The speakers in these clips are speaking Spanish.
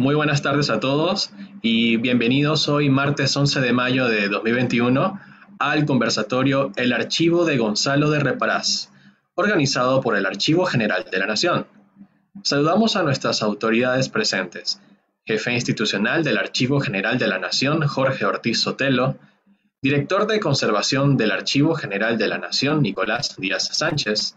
Muy buenas tardes a todos y bienvenidos hoy martes 11 de mayo de 2021 al conversatorio El Archivo de Gonzalo de Reparás, organizado por el Archivo General de la Nación. Saludamos a nuestras autoridades presentes: Jefe institucional del Archivo General de la Nación, Jorge Ortiz Sotelo; Director de Conservación del Archivo General de la Nación, Nicolás Díaz Sánchez;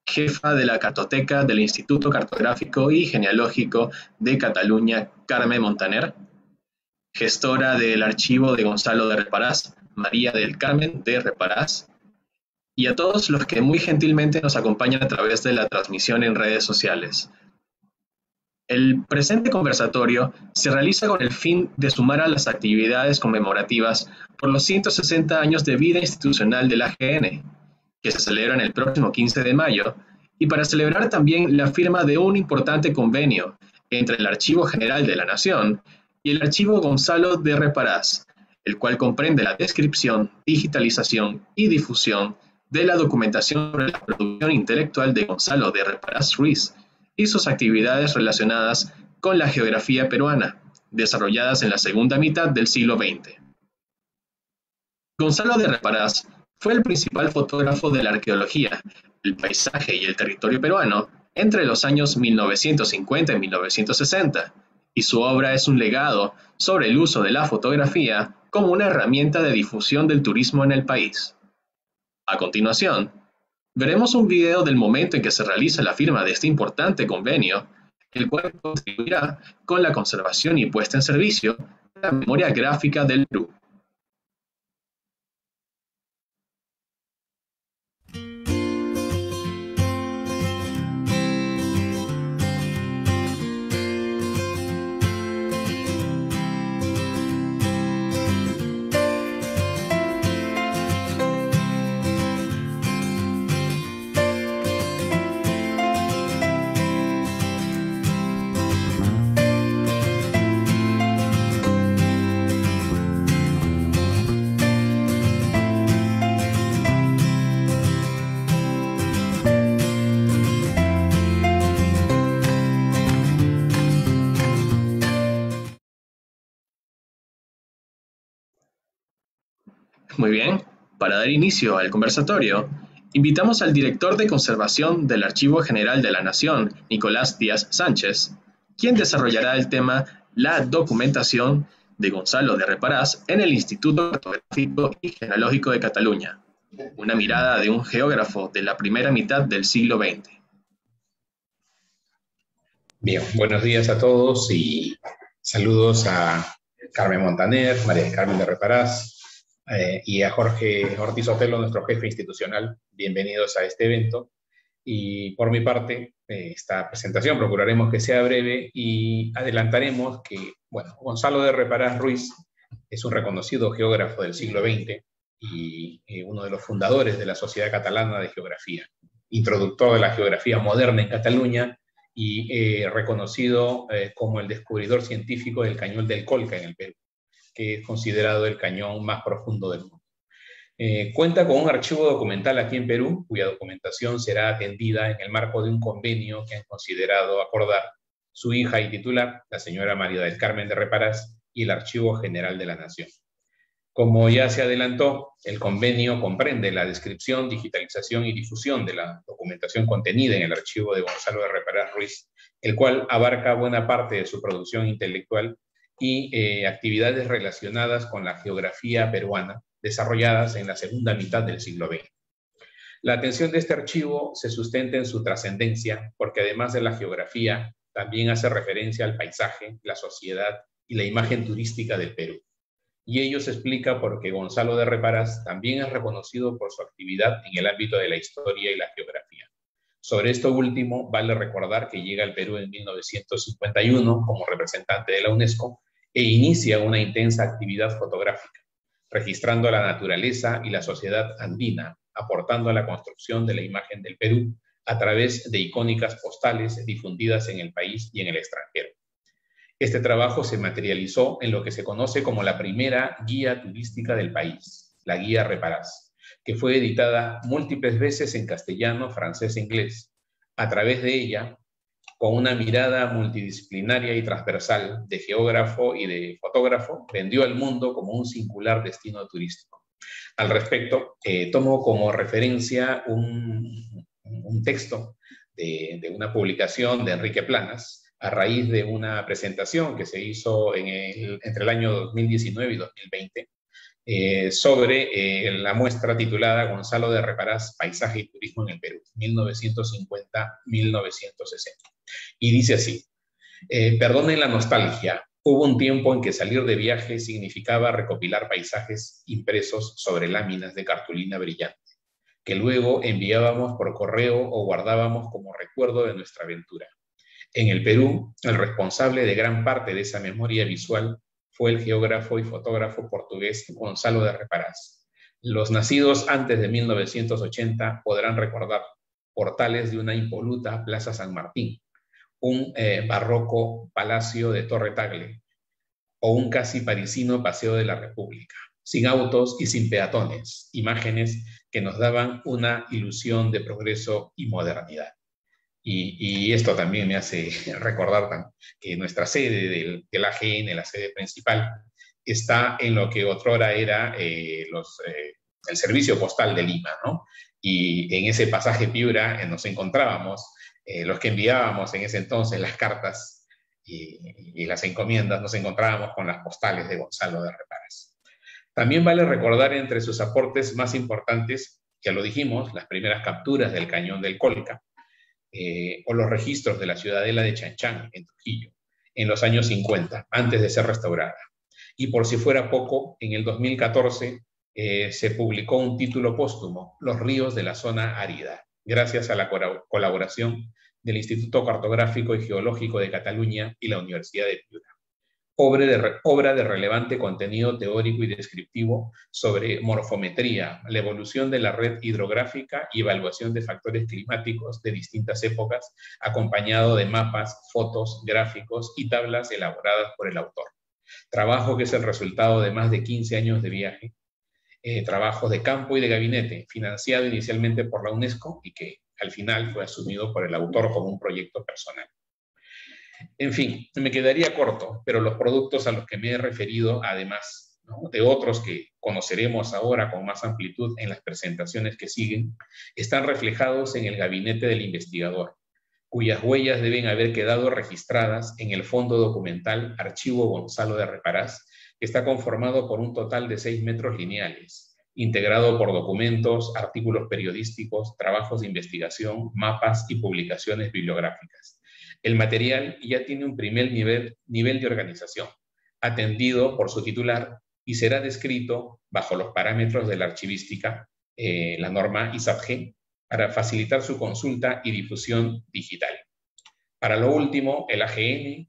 Jefa de la Cartoteca del Instituto Cartográfico y Genealógico de Cataluña, Carmen Montaner; gestora del Archivo de Gonzalo de Reparás, María del Carmen de Reparás; y a todos los que muy gentilmente nos acompañan a través de la transmisión en redes sociales. El presente conversatorio se realiza con el fin de sumar a las actividades conmemorativas por los 160 años de vida institucional del AGN, que se celebran el próximo 15 de mayo, y para celebrar también la firma de un importante convenio entre el Archivo General de la Nación y el Archivo Gonzalo de Reparás, el cual comprende la descripción, digitalización y difusión de la documentación sobre la producción intelectual de Gonzalo de Reparás Ruiz y sus actividades relacionadas con la geografía peruana, desarrolladas en la segunda mitad del siglo XX. Gonzalo de Reparás fue el principal fotógrafo de la arqueología, el paisaje y el territorio peruano entre los años 1950 y 1960, y su obra es un legado sobre el uso de la fotografía como una herramienta de difusión del turismo en el país. A continuación, veremos un video del momento en que se realiza la firma de este importante convenio, el cual contribuirá con la conservación y puesta en servicio de la memoria gráfica del Perú. Muy bien, para dar inicio al conversatorio, invitamos al director de conservación del Archivo General de la Nación, Nicolás Díaz Sánchez, quien desarrollará el tema La documentación de Gonzalo de Reparás en el Instituto Cartográfico y Genealógico de Cataluña, una mirada de un geógrafo de la primera mitad del siglo XX. Bien, buenos días a todos y saludos a Carmen Montaner, María del Carmen de Reparás, y a Jorge Ortiz Sotelo, nuestro jefe institucional. Bienvenidos a este evento. Y por mi parte, esta presentación procuraremos que sea breve y adelantaremos que, bueno, Gonzalo de Reparás Ruiz es un reconocido geógrafo del siglo XX y uno de los fundadores de la Sociedad Catalana de Geografía, introductor de la geografía moderna en Cataluña y reconocido como el descubridor científico del Cañón del Colca en el Perú, que es considerado el cañón más profundo del mundo. Cuenta con un archivo documental aquí en Perú, cuya documentación será atendida en el marco de un convenio que han considerado acordar su hija y titular, la señora María del Carmen de Reparás, y el Archivo General de la Nación. Como ya se adelantó, el convenio comprende la descripción, digitalización y difusión de la documentación contenida en el archivo de Gonzalo de Reparás Ruiz, el cual abarca buena parte de su producción intelectual y actividades relacionadas con la geografía peruana, desarrolladas en la segunda mitad del siglo XX. La atención de este archivo se sustenta en su trascendencia, porque además de la geografía, también hace referencia al paisaje, la sociedad y la imagen turística del Perú. Y ello se explica porque Gonzalo de Reparás también es reconocido por su actividad en el ámbito de la historia y la geografía. Sobre esto último, vale recordar que llega al Perú en 1951 como representante de la UNESCO e inicia una intensa actividad fotográfica, registrando la naturaleza y la sociedad andina, aportando a la construcción de la imagen del Perú a través de icónicas postales difundidas en el país y en el extranjero. Este trabajo se materializó en lo que se conoce como la primera guía turística del país, la Guía Reparás, que fue editada múltiples veces en castellano, francés e inglés. A través de ella, con una mirada multidisciplinaria y transversal de geógrafo y de fotógrafo, vendió al mundo como un singular destino turístico. Al respecto, tomo como referencia un texto de una publicación de Enrique Planas, a raíz de una presentación que se hizo entre el año 2019 y 2020, sobre la muestra titulada Gonzalo de Reparás, Paisaje y Turismo en el Perú, 1950-1960. Y dice así: perdonen la nostalgia, hubo un tiempo en que salir de viaje significaba recopilar paisajes impresos sobre láminas de cartulina brillante, que luego enviábamos por correo o guardábamos como recuerdo de nuestra aventura. En el Perú, el responsable de gran parte de esa memoria visual fue el geógrafo y fotógrafo portugués Gonzalo de Reparás. Los nacidos antes de 1980 podrán recordar portales de una impoluta Plaza San Martín, un barroco palacio de Torre Tagle o un casi parisino Paseo de la República, sin autos y sin peatones, imágenes que nos daban una ilusión de progreso y modernidad. Y esto también me hace recordar que nuestra sede del AGN, la sede principal, está en lo que otrora era el Servicio Postal de Lima, ¿no? Y en ese pasaje Piura nos encontrábamos, los que enviábamos en ese entonces las cartas y las encomiendas, nos encontrábamos con las postales de Gonzalo de Reparás. También vale recordar entre sus aportes más importantes, ya lo dijimos, las primeras capturas del Cañón del Colca, o los registros de la ciudadela de Chanchán, en Trujillo, en los años 50, antes de ser restaurada. Y por si fuera poco, en el 2014 se publicó un título póstumo, Los ríos de la zona árida, gracias a la colaboración del Instituto Cartográfico y Geológico de Cataluña y la Universidad de Piura. Obra de relevante contenido teórico y descriptivo sobre morfometría, la evolución de la red hidrográfica y evaluación de factores climáticos de distintas épocas, acompañado de mapas, fotos, gráficos y tablas elaboradas por el autor. Trabajo que es el resultado de más de 15 años de viaje, trabajo de campo y de gabinete, financiado inicialmente por la UNESCO y que al final fue asumido por el autor como un proyecto personal. En fin, me quedaría corto, pero los productos a los que me he referido, además, ¿no?, de otros que conoceremos ahora con más amplitud en las presentaciones que siguen, están reflejados en el gabinete del investigador, cuyas huellas deben haber quedado registradas en el fondo documental Archivo Gonzalo de Reparás, que está conformado por un total de 6 metros lineales, integrado por documentos, artículos periodísticos, trabajos de investigación, mapas y publicaciones bibliográficas. El material ya tiene un primer nivel de organización, atendido por su titular y será descrito bajo los parámetros de la archivística, la norma ISAPG, para facilitar su consulta y difusión digital. Para lo último, el AGN,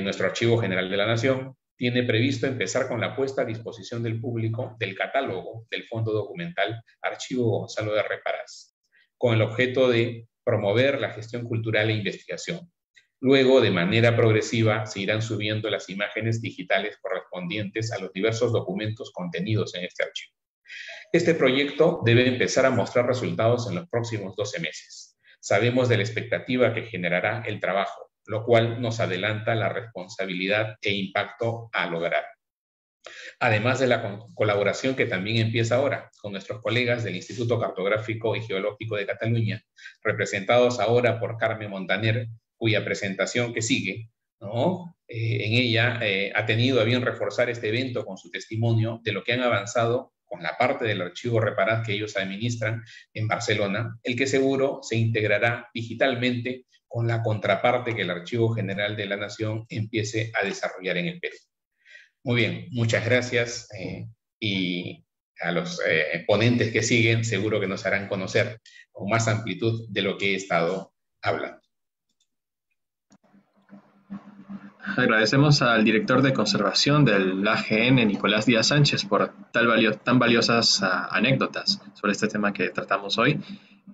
nuestro Archivo General de la Nación, tiene previsto empezar con la puesta a disposición del público del catálogo del Fondo Documental Archivo Gonzalo de Reparás, con el objeto de promover la gestión cultural e investigación. Luego, de manera progresiva, se irán subiendo las imágenes digitales correspondientes a los diversos documentos contenidos en este archivo. Este proyecto debe empezar a mostrar resultados en los próximos 12 meses. Sabemos de la expectativa que generará el trabajo, lo cual nos adelanta la responsabilidad e impacto a lograr. Además de la colaboración que también empieza ahora con nuestros colegas del Instituto Cartográfico y Geológico de Cataluña, representados ahora por Carme Montaner, cuya presentación que sigue, ¿no?, en ella ha tenido a bien reforzar este evento con su testimonio de lo que han avanzado con la parte del archivo Reparás que ellos administran en Barcelona, el que seguro se integrará digitalmente con la contraparte que el Archivo General de la Nación empiece a desarrollar en el Perú. Muy bien, muchas gracias y a los ponentes que siguen seguro que nos harán conocer con más amplitud de lo que he estado hablando. Agradecemos al director de conservación del AGN, Nicolás Díaz Sánchez, por tan valiosas anécdotas sobre este tema que tratamos hoy.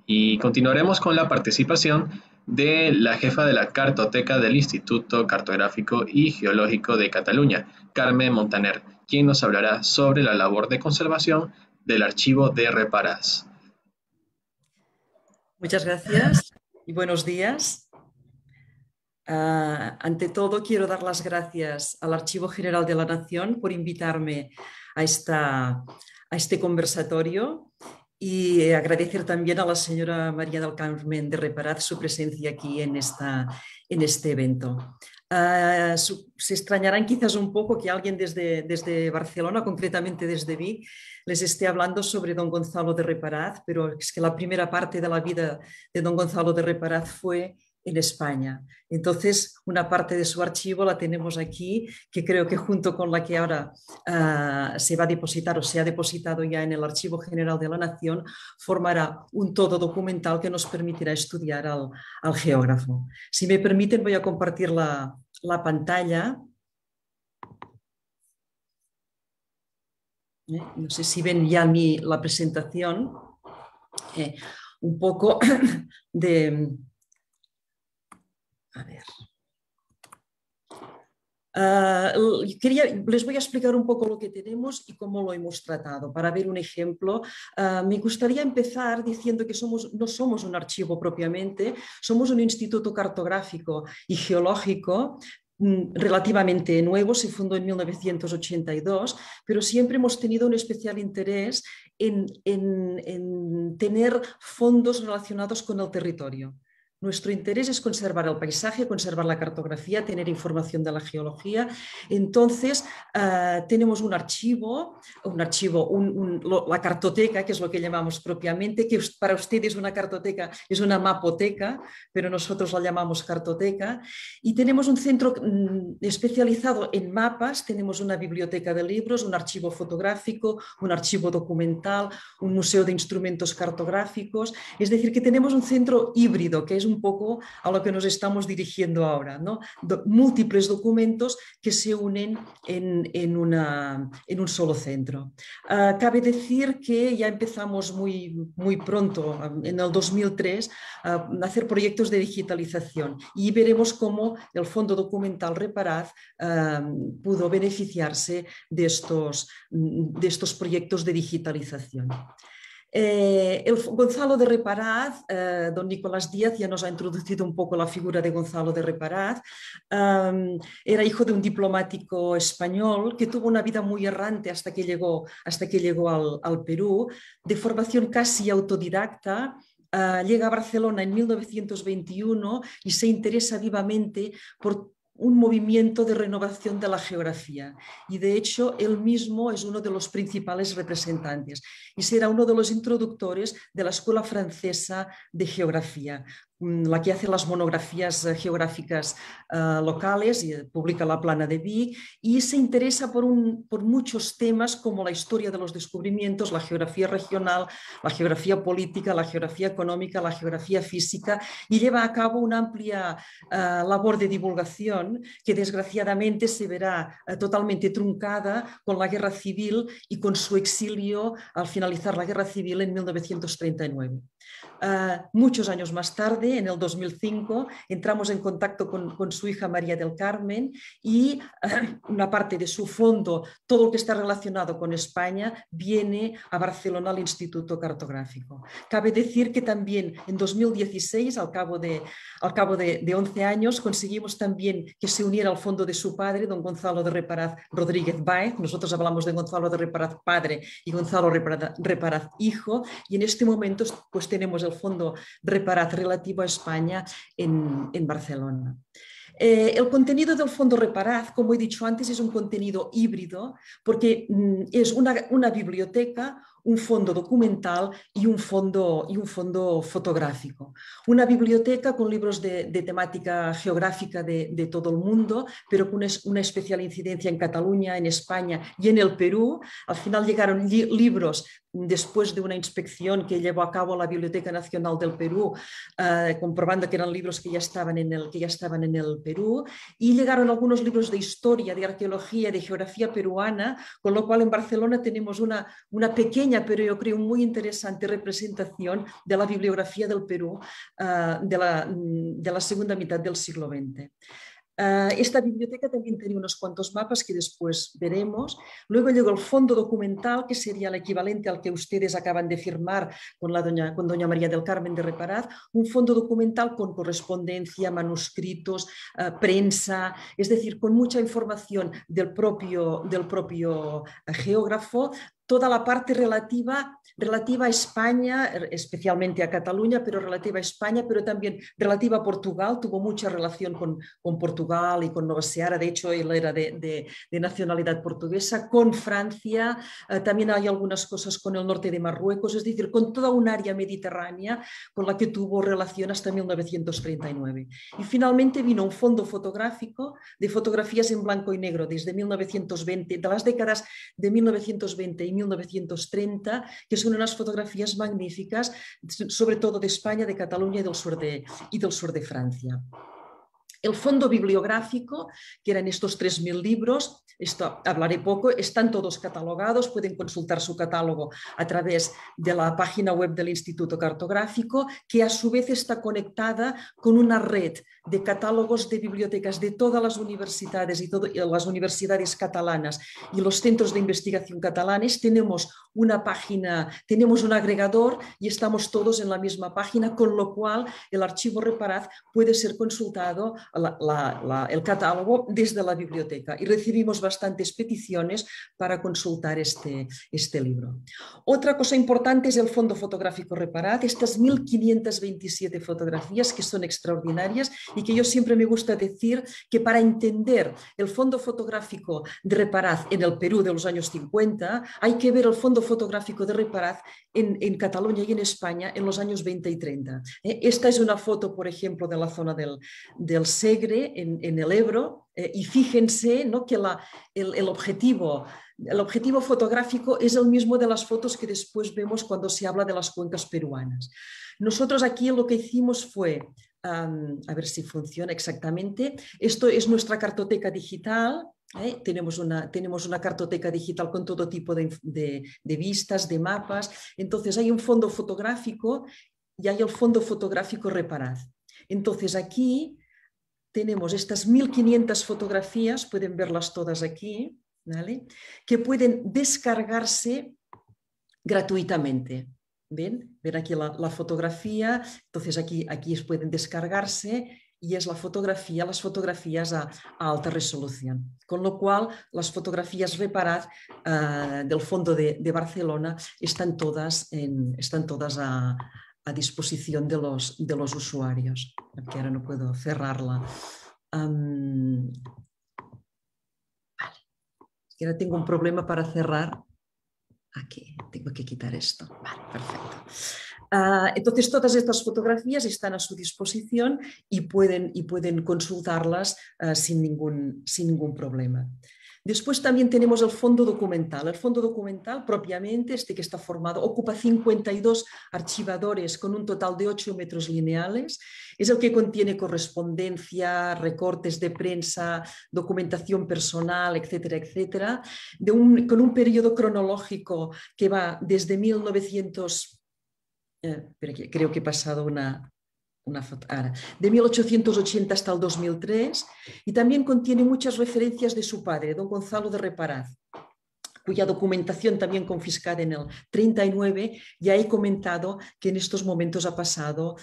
Y continuaremos con la participación de la jefa de la Cartoteca del Instituto Cartográfico y Geológico de Cataluña, Carme Montaner, quien nos hablará sobre la labor de conservación del archivo de Reparás. Muchas gracias y buenos días. Ante todo, quiero dar las gracias al Archivo General de la Nación por invitarme a este conversatorio y agradecer también a la señora María del Carmen de Reparaz su presencia aquí en este evento. Se extrañarán quizás un poco que alguien desde Barcelona, concretamente desde Vic, les esté hablando sobre don Gonzalo de Reparaz, pero es que la primera parte de la vida de don Gonzalo de Reparaz fue en España. Entonces, una parte de su archivo la tenemos aquí, que creo que junto con la que ahora se va a depositar o se ha depositado ya en el Archivo General de la Nación, formará un todo documental que nos permitirá estudiar al geógrafo. Si me permiten, voy a compartir la pantalla. No sé si ven ya la presentación. Un poco de... A ver. Les voy a explicar un poco lo que tenemos y cómo lo hemos tratado. Para ver un ejemplo, me gustaría empezar diciendo que no somos un archivo propiamente, somos un instituto cartográfico y geológico relativamente nuevo, se fundó en 1982, pero siempre hemos tenido un especial interés en tener fondos relacionados con el territorio. Nuestro interés es conservar el paisaje, conservar la cartografía, tener información de la geología. Entonces, tenemos un archivo, la cartoteca, que es lo que llamamos propiamente, que para ustedes una cartoteca es una mapoteca, pero nosotros la llamamos cartoteca. Y tenemos un centro especializado en mapas, tenemos una biblioteca de libros, un archivo fotográfico, un archivo documental, un museo de instrumentos cartográficos. Es decir, que tenemos un centro híbrido, que es un poco a lo que nos estamos dirigiendo ahora, ¿no? Múltiples documentos que se unen en un solo centro. Cabe decir que ya empezamos muy pronto, en el 2003, a hacer proyectos de digitalización y veremos cómo el Fondo Documental Reparaz pudo beneficiarse de estos proyectos de digitalización. El Gonzalo de Reparaz, don Nicolás Díaz ya nos ha introducido un poco la figura de Gonzalo de Reparaz. Era hijo de un diplomático español que tuvo una vida muy errante hasta que llegó al Perú, de formación casi autodidacta. Llega a Barcelona en 1921 y se interesa vivamente por un movimiento de renovación de la geografía y de hecho él mismo es uno de los principales representantes y será uno de los introductores de la Escuela Francesa de Geografía, la que hace las monografías geográficas locales y publica la Plana de Vic y se interesa por muchos temas como la historia de los descubrimientos, la geografía regional, la geografía política, la geografía económica, la geografía física y lleva a cabo una amplia labor de divulgación que desgraciadamente se verá totalmente truncada con la guerra civil y con su exilio al finalizar la guerra civil en 1939. Muchos años más tarde, en el 2005, entramos en contacto con su hija María del Carmen y una parte de su fondo, todo lo que está relacionado con España, viene a Barcelona al Instituto Cartográfico. Cabe decir que también en 2016, al cabo de 11 años, conseguimos también que se uniera al fondo de su padre, don Gonzalo de Reparaz Rodríguez Báez. Nosotros hablamos de Gonzalo de Reparaz padre y Gonzalo Reparaz hijo, y en este momento pues tenemos el fondo Reparaz relativo a España en Barcelona. El contenido del Fondo Reparaz, como he dicho antes, es un contenido híbrido porque es una biblioteca, un fondo documental y un fondo fotográfico. Una biblioteca con libros de temática geográfica de todo el mundo, pero con una especial incidencia en Cataluña, en España y en el Perú. Al final llegaron libros después de una inspección que llevó a cabo la Biblioteca Nacional del Perú, comprobando que eran libros que ya estaban en el Perú, y llegaron algunos libros de historia, de arqueología, de geografía peruana, con lo cual en Barcelona tenemos una pequeña, pero yo creo muy interesante representación de la bibliografía del Perú de la segunda mitad del siglo XX. Esta biblioteca también tenía unos cuantos mapas que después veremos. Luego llegó el fondo documental, que sería el equivalente al que ustedes acaban de firmar con doña María del Carmen de Reparaz, un fondo documental con correspondencia, manuscritos, prensa, es decir, con mucha información del propio geógrafo, toda la parte relativa a España, especialmente a Cataluña, pero relativa a España, pero también relativa a Portugal. Tuvo mucha relación con Portugal y con Nova Seara. De hecho, él era de nacionalidad portuguesa. Con Francia, también hay algunas cosas con el norte de Marruecos, es decir, con toda un área mediterránea con la que tuvo relación hasta 1939. Y finalmente vino un fondo fotográfico de fotografías en blanco y negro desde 1920, de las décadas de 1920 y 1930, que son unas fotografías magníficas, sobre todo de España, de Cataluña y del sur de Francia. El fondo bibliográfico, que eran estos 3.000 libros, esto hablaré poco, están todos catalogados, pueden consultar su catálogo a través de la página web del Instituto Cartográfico, que a su vez está conectada con una red de catálogos de bibliotecas de todas las universidades y las universidades catalanas y los centros de investigación catalanes. Tenemos una página, tenemos un agregador y estamos todos en la misma página, con lo cual el archivo Reparaz puede ser consultado el catálogo desde la biblioteca, y recibimos bastantes peticiones para consultar este libro. Otra cosa importante es el fondo fotográfico Reparaz, estas 1.527 fotografías que son extraordinarias y que yo siempre me gusta decir que para entender el fondo fotográfico de Reparaz en el Perú de los años 50 hay que ver el fondo fotográfico de Reparaz en Cataluña y en España en los años 20 y 30. Esta es una foto, por ejemplo, de la zona del Segre, en el Ebro, y fíjense, ¿no?, que el objetivo fotográfico es el mismo de las fotos que después vemos cuando se habla de las cuencas peruanas. Nosotros aquí lo que hicimos fue, a ver si funciona exactamente, esto es nuestra cartoteca digital. Tenemos una cartoteca digital con todo tipo de vistas, de mapas. Entonces hay un fondo fotográfico y hay el fondo fotográfico Reparaz. Entonces aquí tenemos estas 1.500 fotografías, pueden verlas todas aquí, ¿vale?, que pueden descargarse gratuitamente. ¿Ven? Ven aquí la fotografía, entonces aquí pueden descargarse y es las fotografías a alta resolución. Con lo cual, las fotografías Reparaz del fondo de Barcelona están todas a disposición de los usuarios, porque ahora no puedo cerrarla. Vale. Ahora tengo un problema para cerrar. Aquí, tengo que quitar esto. Vale, perfecto. Entonces, todas estas fotografías están a su disposición y pueden consultarlas sin ningún problema. Después también tenemos el fondo documental. El fondo documental propiamente, que está formado, ocupa 52 archivadores con un total de 8 metros lineales. Es el que contiene correspondencia, recortes de prensa, documentación personal, etcétera, etcétera, con un periodo cronológico que va desde 1900... creo que he pasado una foto, de 1880 hasta el 2003, y también contiene muchas referencias de su padre, don Gonzalo de Reparaz, cuya documentación también confiscada en el 39, ya he comentado que en estos momentos ha pasado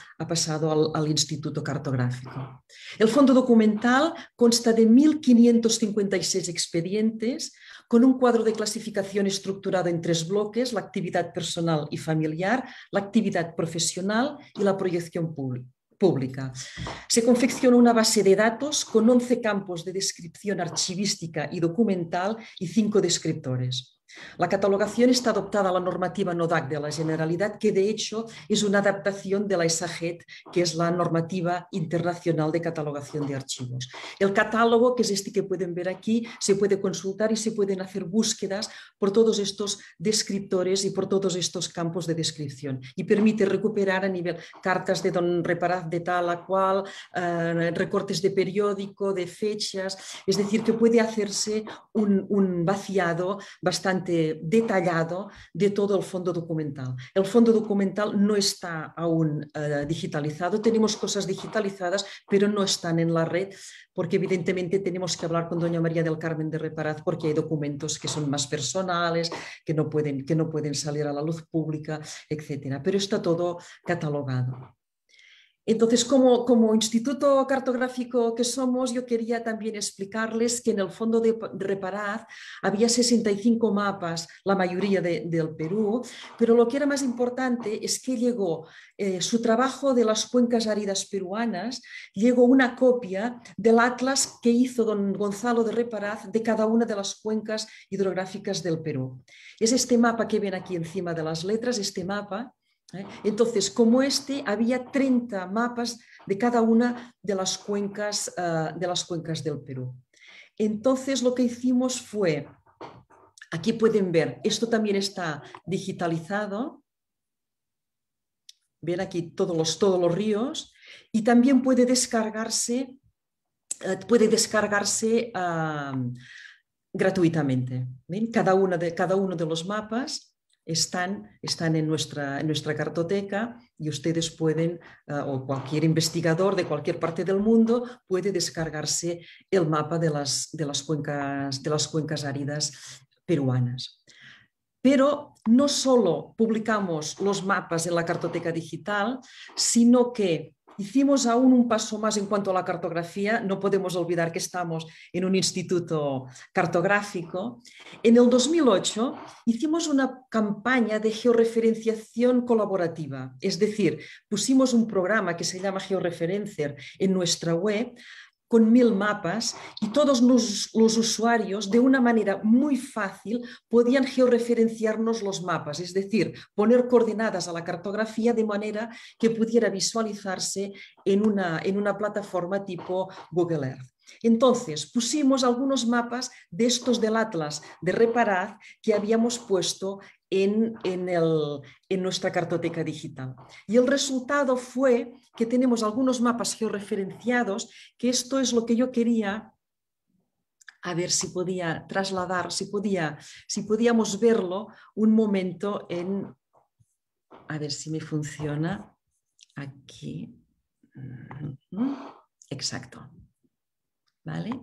al Instituto Cartográfico. El fondo documental consta de 1.556 expedientes, con un cuadro de clasificación estructurado en 3 bloques: la actividad personal y familiar, la actividad profesional y la proyección pública. Se confecciona una base de datos con 11 campos de descripción archivística y documental y 5 descriptores. La catalogación está adoptada a la normativa NODAC de la Generalitat, que de hecho es una adaptación de la ESAGET, que es la normativa internacional de catalogación de archivos. El catálogo, que es este que pueden ver aquí, se puede consultar y se pueden hacer búsquedas por todos estos descriptores y por todos estos campos de descripción, y permite recuperar a nivel cartas de don Reparaz de tal a cual, recortes de periódico, de fechas, es decir, que puede hacerse un vaciado bastante bastante detallado de todo el fondo documental. El fondo documental no está aún digitalizado, tenemos cosas digitalizadas, pero no están en la red, porque evidentemente tenemos que hablar con doña María del Carmen de Reparaz, porque hay documentos que son más personales, que no pueden salir a la luz pública, etc. Pero está todo catalogado. Entonces, como instituto cartográfico que somos, yo quería también explicarles que en el fondo de Reparaz había 65 mapas, la mayoría del Perú, pero lo que era más importante es que llegó su trabajo de las cuencas áridas peruanas, llegó una copia del atlas que hizo don Gonzalo de Reparaz de cada una de las cuencas hidrográficas del Perú. Es este mapa que ven aquí encima de las letras, este mapa. Entonces, como había 30 mapas de cada una de las cuencas del Perú. Entonces, lo que hicimos fue, aquí pueden ver, esto también está digitalizado. Ven aquí todos los ríos y también puede descargarse gratuitamente. ¿Ven? Cada uno de los mapas están en nuestra cartoteca y ustedes pueden, o cualquier investigador de cualquier parte del mundo puede descargarse el mapa de las cuencas áridas peruanas. Pero no solo publicamos los mapas en la cartoteca digital, sino que hicimos aún un paso más en cuanto a la cartografía. No podemos olvidar que estamos en un instituto cartográfico. En el 2008 hicimos una campaña de georreferenciación colaborativa, es decir, pusimos un programa que se llama Georreferencer en nuestra web con 1000 mapas y todos los usuarios de una manera muy fácil podían georreferenciarnos los mapas, es decir, poner coordenadas a la cartografía de manera que pudiera visualizarse en una plataforma tipo Google Earth. Entonces, pusimos algunos mapas de estos del Atlas de Reparaz que habíamos puesto en nuestra cartoteca digital. Y el resultado fue que tenemos algunos mapas georreferenciados, que esto es lo que yo quería, a ver si podía trasladar, si podíamos verlo un momento a ver si me funciona, aquí, exacto. ¿Vale?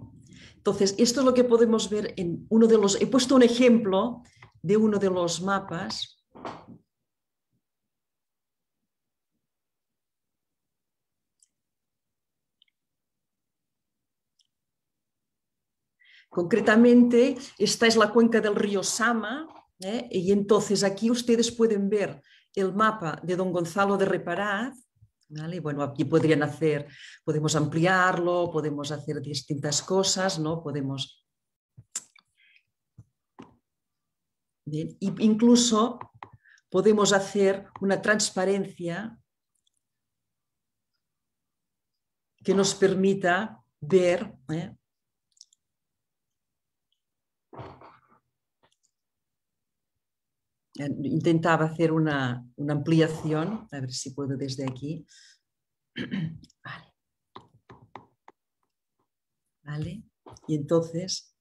Entonces, esto es lo que podemos ver en uno de los... He puesto un ejemplo de uno de los mapas. Concretamente, esta es la cuenca del río Sama, y entonces aquí ustedes pueden ver el mapa de don Gonzalo de Reparaz. ¿Vale? Bueno, aquí podemos ampliarlo, podemos hacer distintas cosas, ¿no? Bien, incluso podemos hacer una transparencia que nos permita ver. Intentaba hacer una ampliación, a ver si puedo desde aquí. Vale. ¿Vale? Y entonces,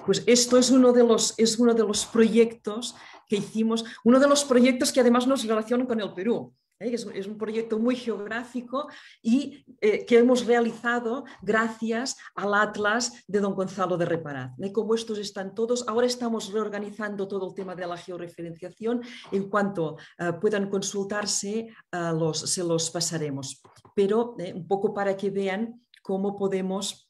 pues esto es uno de los proyectos que hicimos, uno de los proyectos que además nos relacionan con el Perú. Es un proyecto muy geográfico y que hemos realizado gracias al Atlas de don Gonzalo de Reparaz. Como estos están todos, ahora estamos reorganizando todo el tema de la georreferenciación. En cuanto puedan consultarse, se los pasaremos. Pero un poco para que vean cómo podemos...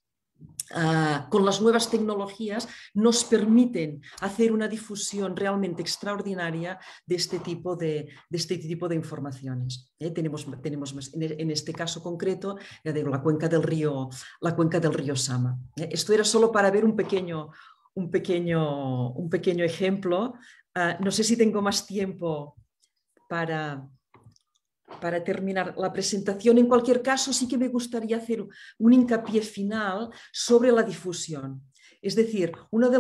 con las nuevas tecnologías nos permiten hacer una difusión realmente extraordinaria de este tipo de informaciones. Tenemos en este caso concreto, ya digo, la cuenca del río Sama. Esto era solo para ver un pequeño ejemplo. No sé si tengo más tiempo para terminar la presentación. En cualquier caso, sí que me gustaría hacer un hincapié final sobre la difusión. Es decir, una de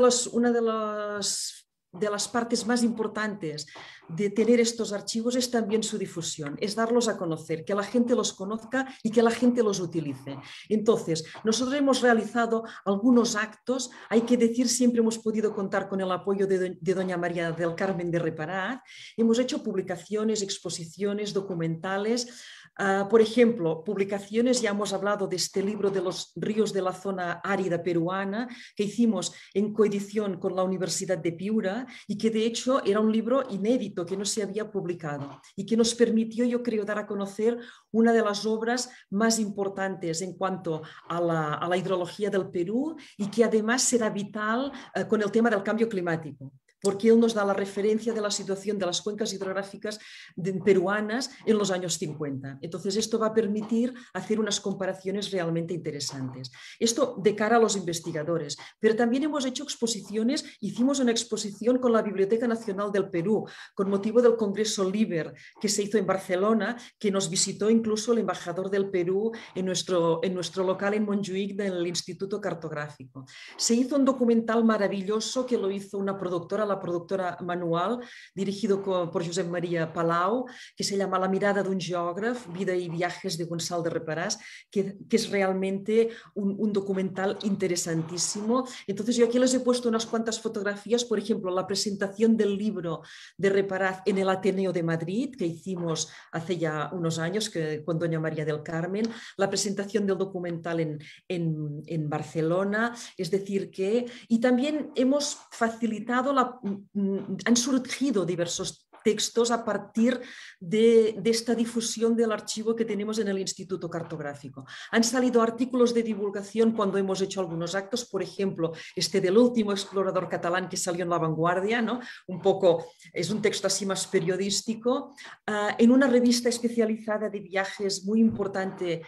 las de las partes más importantes de tener estos archivos es también su difusión, es darlos a conocer, que la gente los conozca y que la gente los utilice. Entonces, nosotros hemos realizado algunos actos, hay que decir, siempre hemos podido contar con el apoyo de doña María del Carmen de Reparaz, hemos hecho publicaciones, exposiciones, documentales. Por ejemplo, publicaciones, ya hemos hablado de este libro de los ríos de la zona árida peruana, que hicimos en coedición con la Universidad de Piura y que de hecho era un libro inédito que no se había publicado y que nos permitió, yo creo, dar a conocer una de las obras más importantes en cuanto a la hidrología del Perú y que además será vital con el tema del cambio climático, porque él nos da la referencia de la situación de las cuencas hidrográficas peruanas en los años 50. Entonces, esto va a permitir hacer unas comparaciones realmente interesantes. Esto de cara a los investigadores, pero también hemos hecho exposiciones, hicimos una exposición con la Biblioteca Nacional del Perú, con motivo del Congreso LIBER, que se hizo en Barcelona, que nos visitó incluso el embajador del Perú en nuestro local en Montjuïc del Instituto Cartográfico. Se hizo un documental maravilloso que lo hizo una productora, la productora Manual, dirigido por Josep María Palau, que se llama La mirada d'un geògraf, vida y viajes de Gonçal de Reparàs, que es realmente un documental interesantísimo. Entonces yo aquí les he puesto unas cuantas fotografías, por ejemplo, la presentación del libro de Reparaz en el Ateneo de Madrid, que hicimos hace ya unos años con doña María del Carmen, la presentación del documental en Barcelona, es decir que, y también hemos facilitado, han surgido diversos textos a partir de esta difusión del archivo que tenemos en el Instituto Cartográfico. Han salido artículos de divulgación cuando hemos hecho algunos actos, por ejemplo, este del último explorador catalán que salió en La Vanguardia, ¿no? Un poco, es un texto así más periodístico, en una revista especializada de viajes muy importante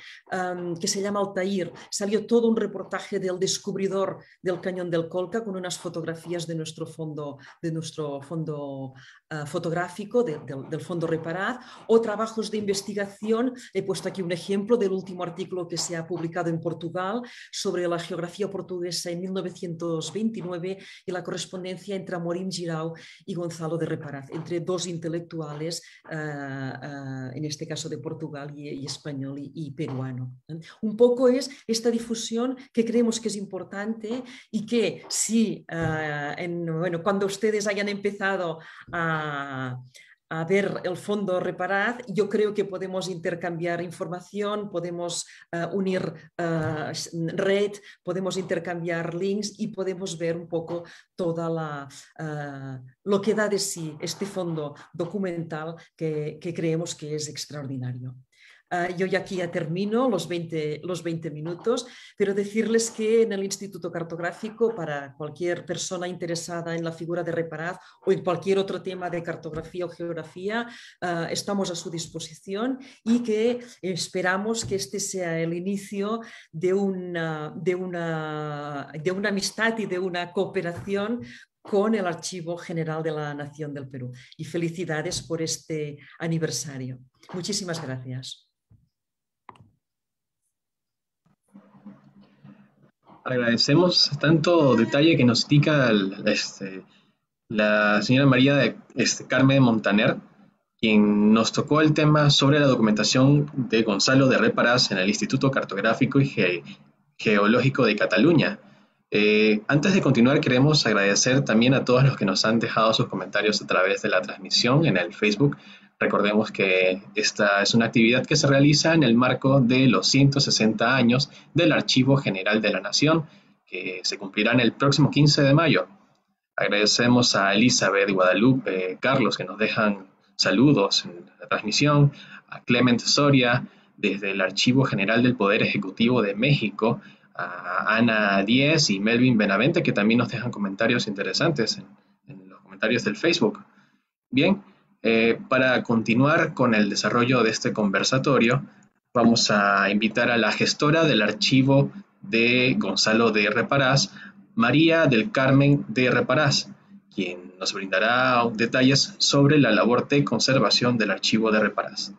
que se llama Altair, salió todo un reportaje del descubridor del Cañón del Colca con unas fotografías de nuestro fondo fotográfico del Fondo Reparaz, o trabajos de investigación. He puesto aquí un ejemplo del último artículo que se ha publicado en Portugal sobre la geografía portuguesa en 1929 y la correspondencia entre Amorim Girau y Gonzalo de Reparaz, entre dos intelectuales, en este caso de Portugal y español y peruano. Un poco es esta difusión que creemos que es importante y que si cuando ustedes hayan empezado a ver el fondo Reparaz, yo creo que podemos intercambiar información, podemos unir red, podemos intercambiar links y podemos ver un poco toda lo que da de sí este fondo documental que creemos que es extraordinario. Yo ya aquí ya termino los 20 minutos, pero decirles que en el Instituto Cartográfico, para cualquier persona interesada en la figura de Reparaz o en cualquier otro tema de cartografía o geografía, estamos a su disposición y que esperamos que este sea el inicio de una amistad y de una cooperación con el Archivo General de la Nación del Perú. Y felicidades por este aniversario. Muchísimas gracias. Agradecemos tanto detalle que nos indica la señora María Carmen de Montaner, quien nos tocó el tema sobre la documentación de Gonzalo de Reparaz en el Instituto Cartográfico y Geológico de Cataluña. Antes de continuar, queremos agradecer también a todos los que nos han dejado sus comentarios a través de la transmisión en el Facebook. Recordemos que esta es una actividad que se realiza en el marco de los 160 años del Archivo General de la Nación, que se cumplirán el próximo 15 de mayo. Agradecemos a Elizabeth, Guadalupe, Carlos, que nos dejan saludos en la transmisión, a Clement Soria, desde el Archivo General del Poder Ejecutivo de México, a Ana Díez y Melvin Benavente, que también nos dejan comentarios interesantes en los comentarios del Facebook. Bien, para continuar con el desarrollo de este conversatorio, vamos a invitar a la gestora del archivo de Gonzalo de Reparaz, María del Carmen de Reparaz, quien nos brindará detalles sobre la labor de conservación del archivo de Reparaz.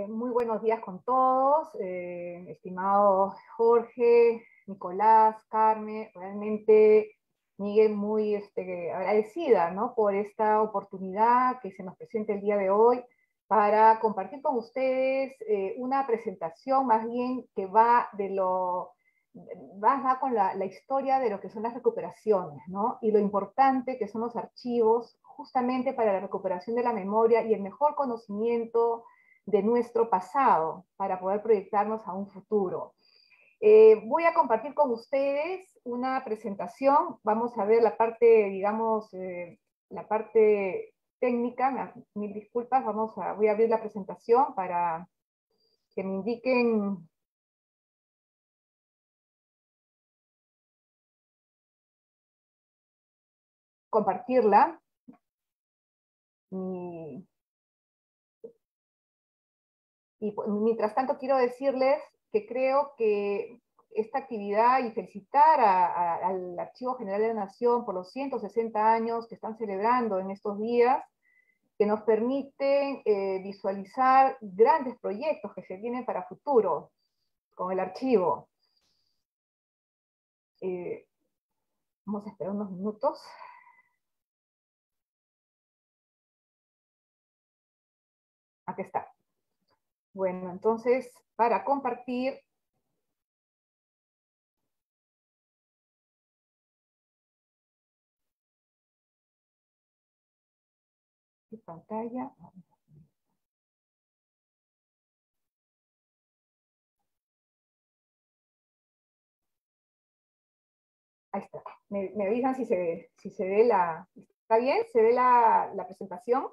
Muy buenos días con todos, estimado Jorge, Nicolás, Carmen. Realmente Miguel, muy agradecida, ¿no?, por esta oportunidad que se nos presenta el día de hoy para compartir con ustedes una presentación más bien que va con la historia de lo que son las recuperaciones, ¿no?, y lo importante que son los archivos justamente para la recuperación de la memoria y el mejor conocimiento de nuestro pasado para poder proyectarnos a un futuro. Voy a compartir con ustedes una presentación. Vamos a ver la parte, digamos, la parte técnica. Mil disculpas, voy a abrir la presentación para que me indiquen compartirla. Y mientras tanto quiero decirles que creo que esta actividad, y felicitar al Archivo General de la Nación por los 160 años que están celebrando en estos días, que nos permiten visualizar grandes proyectos que se vienen para futuro con el archivo. Vamos a esperar unos minutos. Aquí está. Bueno, entonces, para compartir, pantalla. Ahí está. Me avisan si se ve la... ¿Está bien? ¿Se ve la presentación?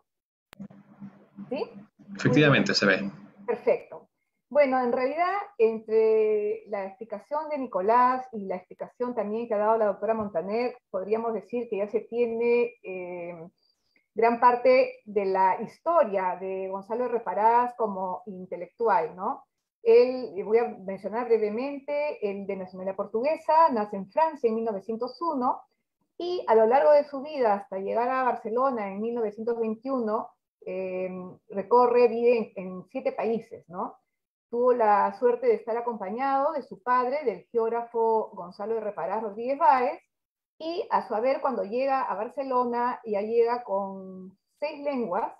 ¿Sí? Efectivamente, se ve. Perfecto. Bueno, en realidad, entre la explicación de Nicolás y la explicación también que ha dado la doctora Montaner, podríamos decir que ya se tiene gran parte de la historia de Gonzalo de Reparás como intelectual, ¿no? Él, voy a mencionar brevemente, el de nacionalidad portuguesa, nace en Francia en 1901, y a lo largo de su vida, hasta llegar a Barcelona en 1921, vive en 7 países, ¿no? Tuvo la suerte de estar acompañado de su padre, del geógrafo Gonzalo de Reparás Rodríguez Báez, y a su haber, cuando llega a Barcelona, ya llega con 6 lenguas,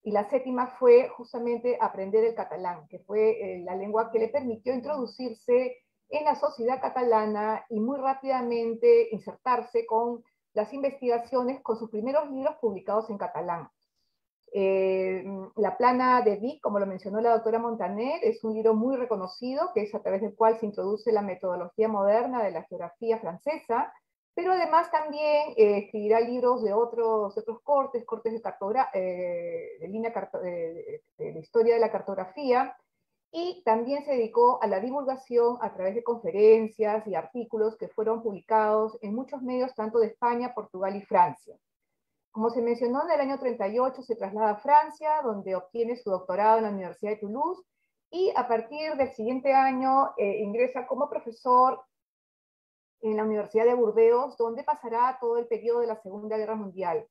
y la 7ª fue justamente aprender el catalán, que fue la lengua que le permitió introducirse en la sociedad catalana y muy rápidamente insertarse con las investigaciones, con sus primeros libros publicados en catalán. La plana de Vic, como lo mencionó la doctora Montaner, es un libro muy reconocido, que es a través del cual se introduce la metodología moderna de la geografía francesa, pero además también escribirá libros de otros cortes de historia de la cartografía, y también se dedicó a la divulgación a través de conferencias y artículos que fueron publicados en muchos medios, tanto de España, Portugal y Francia. Como se mencionó, en el año 38 se traslada a Francia, donde obtiene su doctorado en la Universidad de Toulouse, y a partir del siguiente año ingresa como profesor en la Universidad de Burdeos, donde pasará todo el periodo de la Segunda Guerra Mundial.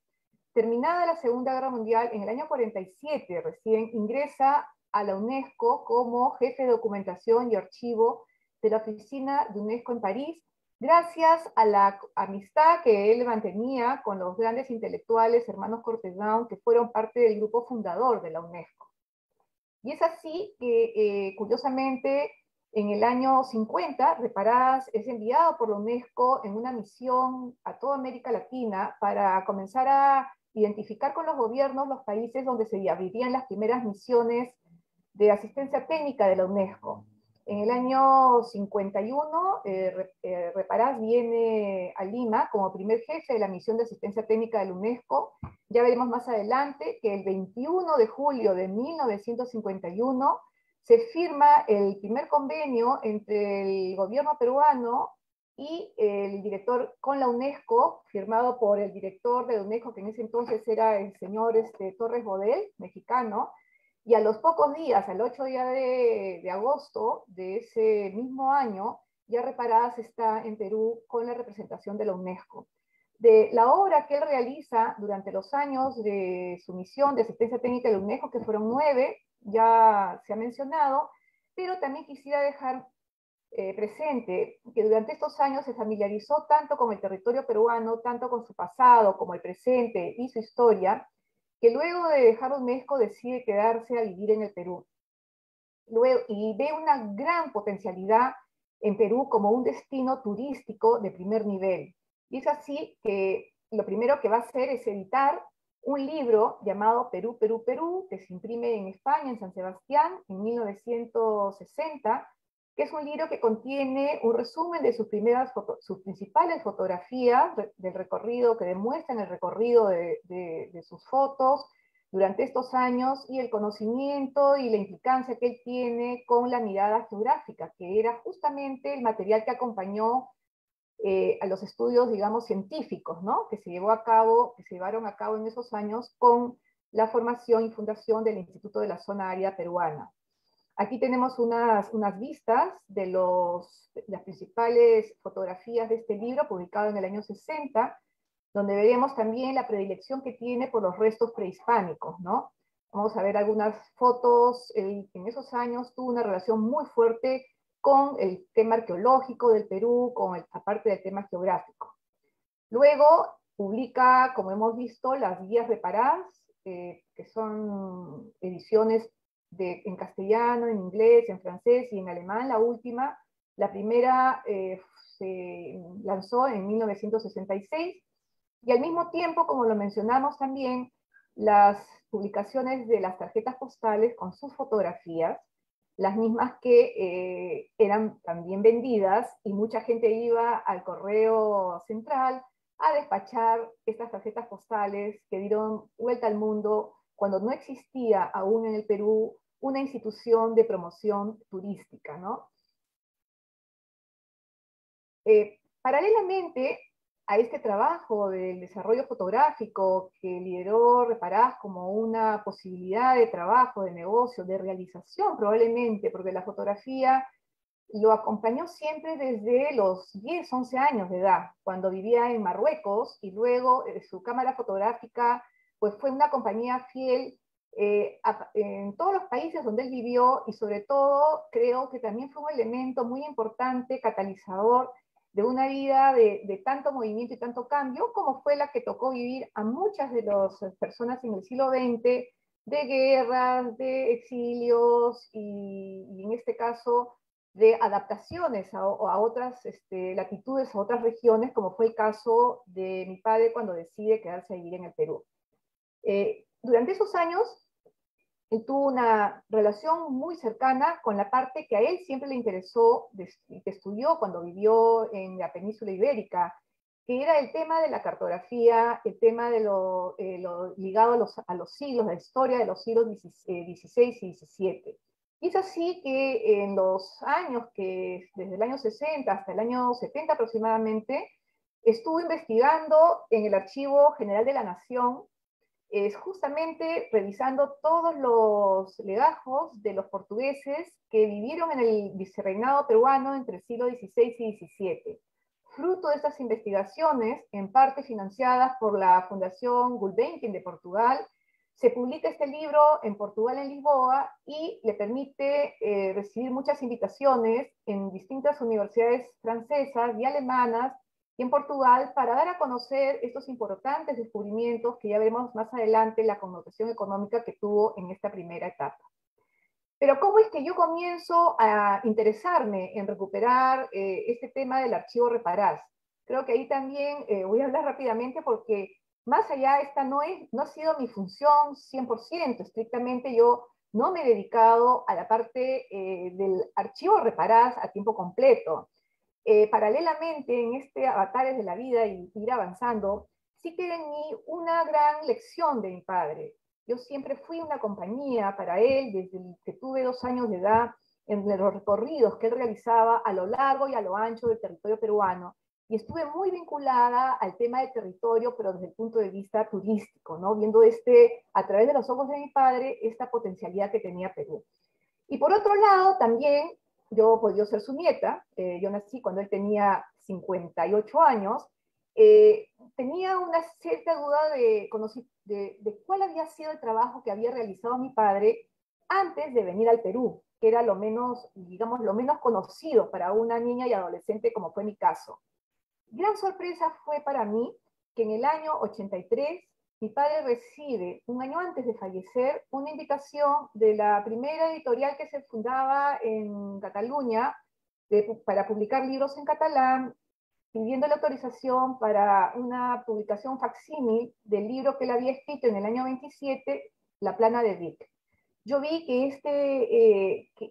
Terminada la Segunda Guerra Mundial, en el año 47 recién ingresa a la UNESCO como jefe de documentación y archivo de la oficina de UNESCO en París, gracias a la amistad que él mantenía con los grandes intelectuales hermanos Cortesán, que fueron parte del grupo fundador de la UNESCO. Y es así que, curiosamente, en el año 50, Reparás es enviado por la UNESCO en una misión a toda América Latina para comenzar a identificar con los gobiernos los países donde se abrirían las primeras misiones de asistencia técnica de la UNESCO. En el año 51, Reparás viene a Lima como primer jefe de la misión de asistencia técnica de la UNESCO. Ya veremos más adelante que el 21 de julio de 1951 se firma el primer convenio entre el gobierno peruano y el director con la UNESCO, firmado por el director de la UNESCO, que en ese entonces era el señor Torres Bodel, mexicano, y a los pocos días, al 8 de agosto de ese mismo año, ya Reparás está en Perú con la representación de la UNESCO. De la obra que él realiza durante los años de su misión de asistencia técnica de la UNESCO, que fueron 9, ya se ha mencionado, pero también quisiera dejar presente, que durante estos años se familiarizó tanto con el territorio peruano, tanto con su pasado como el presente y su historia, que luego de dejar UNESCO decide quedarse a vivir en el Perú. Luego, y ve una gran potencialidad en Perú como un destino turístico de primer nivel. Y es así que lo primero que va a hacer es editar un libro llamado Perú, Perú, Perú, que se imprime en España, en San Sebastián, en 1960, que es un libro que contiene un resumen de sus principales fotografías del recorrido, que demuestran el recorrido de sus fotos durante estos años y el conocimiento y la implicancia que él tiene con la mirada geográfica, que era justamente el material que acompañó a los estudios, digamos, científicos, ¿no? Que se llevaron a cabo en esos años con la formación y fundación del Instituto de la Zona Árida Peruana. Aquí tenemos unas vistas de las principales fotografías de este libro, publicado en el año 60, donde veremos también la predilección que tiene por los restos prehispánicos, ¿no? Vamos a ver algunas fotos. En esos años tuvo una relación muy fuerte con el tema arqueológico del Perú, aparte del tema geográfico. Luego publica, como hemos visto, las guías reparadas, que son ediciones en castellano, en inglés, en francés y en alemán. La última, la primera se lanzó en 1966, y al mismo tiempo, como lo mencionamos también, las publicaciones de las tarjetas postales con sus fotografías, las mismas que eran también vendidas, y mucha gente iba al correo central a despachar estas tarjetas postales que dieron vuelta al mundo cuando no existía aún en el Perú una institución de promoción turística, ¿no? Paralelamente a este trabajo del desarrollo fotográfico que lideró Reparás como una posibilidad de trabajo, de negocio, de realización probablemente, porque la fotografía lo acompañó siempre desde los 10, 11 años de edad, cuando vivía en Marruecos, y luego su cámara fotográfica pues fue una compañía fiel en todos los países donde él vivió, y sobre todo creo que también fue un elemento muy importante, catalizador de una vida de tanto movimiento y tanto cambio, como fue la que tocó vivir a muchas de las personas en el siglo XX, de guerras, de exilios y en este caso de adaptaciones a otras latitudes, a otras regiones, como fue el caso de mi padre cuando decide quedarse a vivir en el Perú. Durante esos años, él tuvo una relación muy cercana con la parte que a él siempre le interesó, que estudió cuando vivió en la península ibérica, que era el tema de la cartografía, el tema de lo ligado a los siglos, la historia de los siglos XVI y XVII. Y es así que en los años desde el año 60 hasta el año 70 aproximadamente, estuvo investigando en el Archivo General de la Nación, justamente revisando todos los legajos de los portugueses que vivieron en el vicerreinado peruano entre el siglo XVI y XVII. Fruto de estas investigaciones, en parte financiadas por la Fundación Gulbenkian de Portugal, se publica este libro en Portugal, en Lisboa, y le permite recibir muchas invitaciones en distintas universidades francesas y alemanas y en Portugal, para dar a conocer estos importantes descubrimientos que ya veremos más adelante la connotación económica que tuvo en esta primera etapa. Pero ¿cómo es que yo comienzo a interesarme en recuperar este tema del archivo Reparás? Creo que ahí también voy a hablar rápidamente, porque más allá, esta no ha sido mi función 100%, estrictamente yo no me he dedicado a la parte del archivo Reparás a tiempo completo. Paralelamente en este avatares de la vida y ir avanzando, sí queda en mí una gran lección de mi padre. Yo siempre fui una compañía para él desde que tuve 2 años de edad, en los recorridos que él realizaba a lo largo y a lo ancho del territorio peruano, y estuve muy vinculada al tema de territorio, pero desde el punto de vista turístico, ¿no? Viendo a través de los ojos de mi padre, esta potencialidad que tenía Perú. Y por otro lado, también yo podía ser su nieta. Yo nací cuando él tenía 58 años. Tenía una cierta duda de cuál había sido el trabajo que había realizado mi padre antes de venir al Perú. que era lo menos, digamos, lo menos conocido para una niña y adolescente como fue mi caso. Gran sorpresa fue para mí que en el año 83 mi padre recibe, un año antes de fallecer, una invitación de la primera editorial que se fundaba en Cataluña para publicar libros en catalán, pidiendo la autorización para una publicación facsímil del libro que él había escrito en el año 27, La Plana de Vic. Yo vi que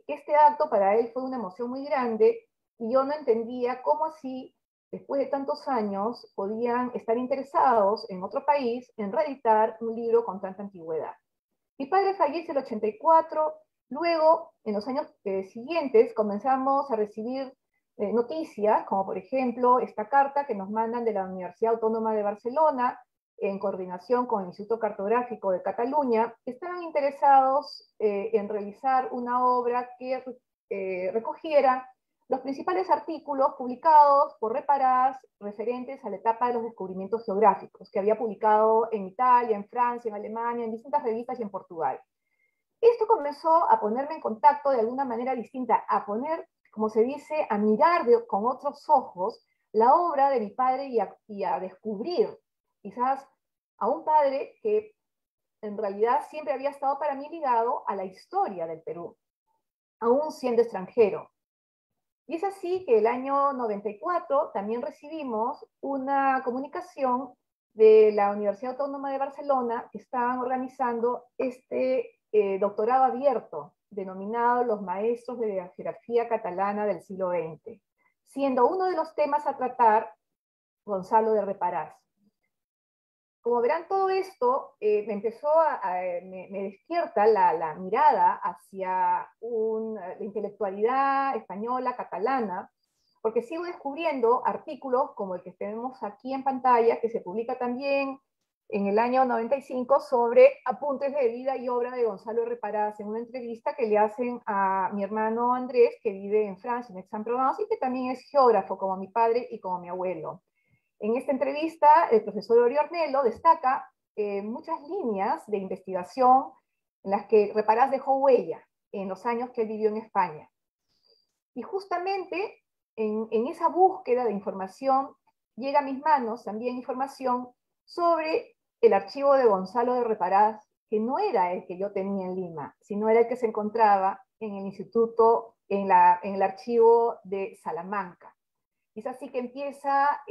este acto para él fue una emoción muy grande y yo no entendía cómo así, después de tantos años, podían estar interesados en otro país en reeditar un libro con tanta antigüedad. Mi padre fallece en el 84, luego, en los años siguientes, comenzamos a recibir noticias, como por ejemplo esta carta que nos mandan de la Universidad Autónoma de Barcelona, en coordinación con el Instituto Cartográfico de Cataluña, que estaban interesados en realizar una obra que recogiera los principales artículos publicados por Reparás referentes a la etapa de los descubrimientos geográficos, que había publicado en Italia, en Francia, en Alemania, en distintas revistas y en Portugal. Esto comenzó a ponerme en contacto de alguna manera distinta, a poner, como se dice, a mirar con otros ojos la obra de mi padre y a descubrir quizás a un padre que en realidad siempre había estado para mí ligado a la historia del Perú, aún siendo extranjero. Y es así que el año 94 también recibimos una comunicación de la Universidad Autónoma de Barcelona que estaban organizando este doctorado abierto, denominado Los Maestros de la Geografía Catalana del siglo XX, siendo uno de los temas a tratar Gonzalo de Reparás. Como verán, todo esto me despierta la mirada hacia la intelectualidad española, catalana, porque sigo descubriendo artículos como el que tenemos aquí en pantalla, que se publica también en el año 95 sobre apuntes de vida y obra de Gonzalo de Reparás, en una entrevista que le hacen a mi hermano Andrés, que vive en Francia, en Aix-en-Provence, y que también es geógrafo, como mi padre y como mi abuelo. En esta entrevista, el profesor Oriornello destaca muchas líneas de investigación en las que Reparás dejó huella en los años que él vivió en España. Y justamente en esa búsqueda de información llega a mis manos también información sobre el archivo de Gonzalo de Reparás, que no era el que yo tenía en Lima, sino era el que se encontraba en el instituto, en el archivo de Salamanca. Es así que empieza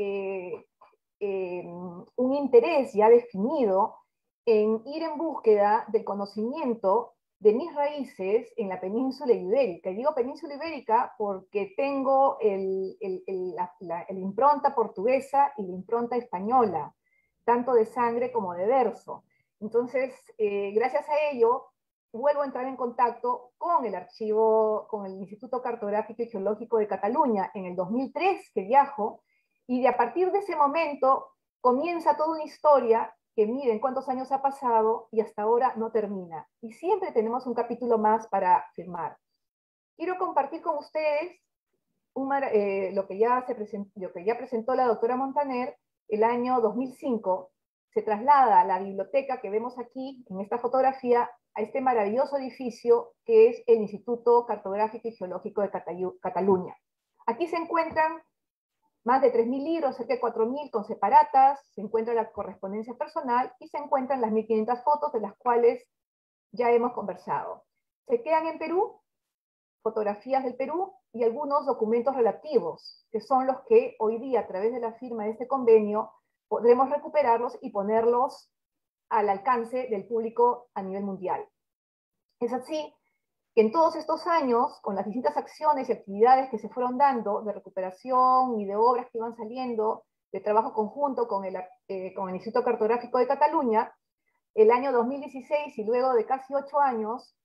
un interés ya definido en ir en búsqueda del conocimiento de mis raíces en la península ibérica. Y digo península ibérica porque tengo la impronta portuguesa y la impronta española, tanto de sangre como de verso. Entonces, gracias a ello, vuelvo a entrar en contacto con el archivo, con el Instituto Cartográfico y Geológico de Cataluña en el 2003, que viajo, y a partir de ese momento comienza toda una historia que miren cuántos años ha pasado y hasta ahora no termina. Y siempre tenemos un capítulo más para firmar. Quiero compartir con ustedes lo que ya presentó la doctora Montaner el año 2005. Se traslada a la biblioteca que vemos aquí en esta fotografía a este maravilloso edificio que es el Instituto Cartográfico y Geológico de Cataluña. Aquí se encuentran más de 3.000 libros, cerca de 4.000 con separatas, se encuentra la correspondencia personal y se encuentran las 1.500 fotos de las cuales ya hemos conversado. Se quedan en Perú fotografías del Perú y algunos documentos relativos, que son los que hoy día, a través de la firma de este convenio, podremos recuperarlos y ponerlos al alcance del público a nivel mundial. Es así que en todos estos años, con las distintas acciones y actividades que se fueron dando de recuperación y de obras que iban saliendo, de trabajo conjunto con el Instituto Cartográfico de Cataluña, el año 2016 y luego de casi 8 años,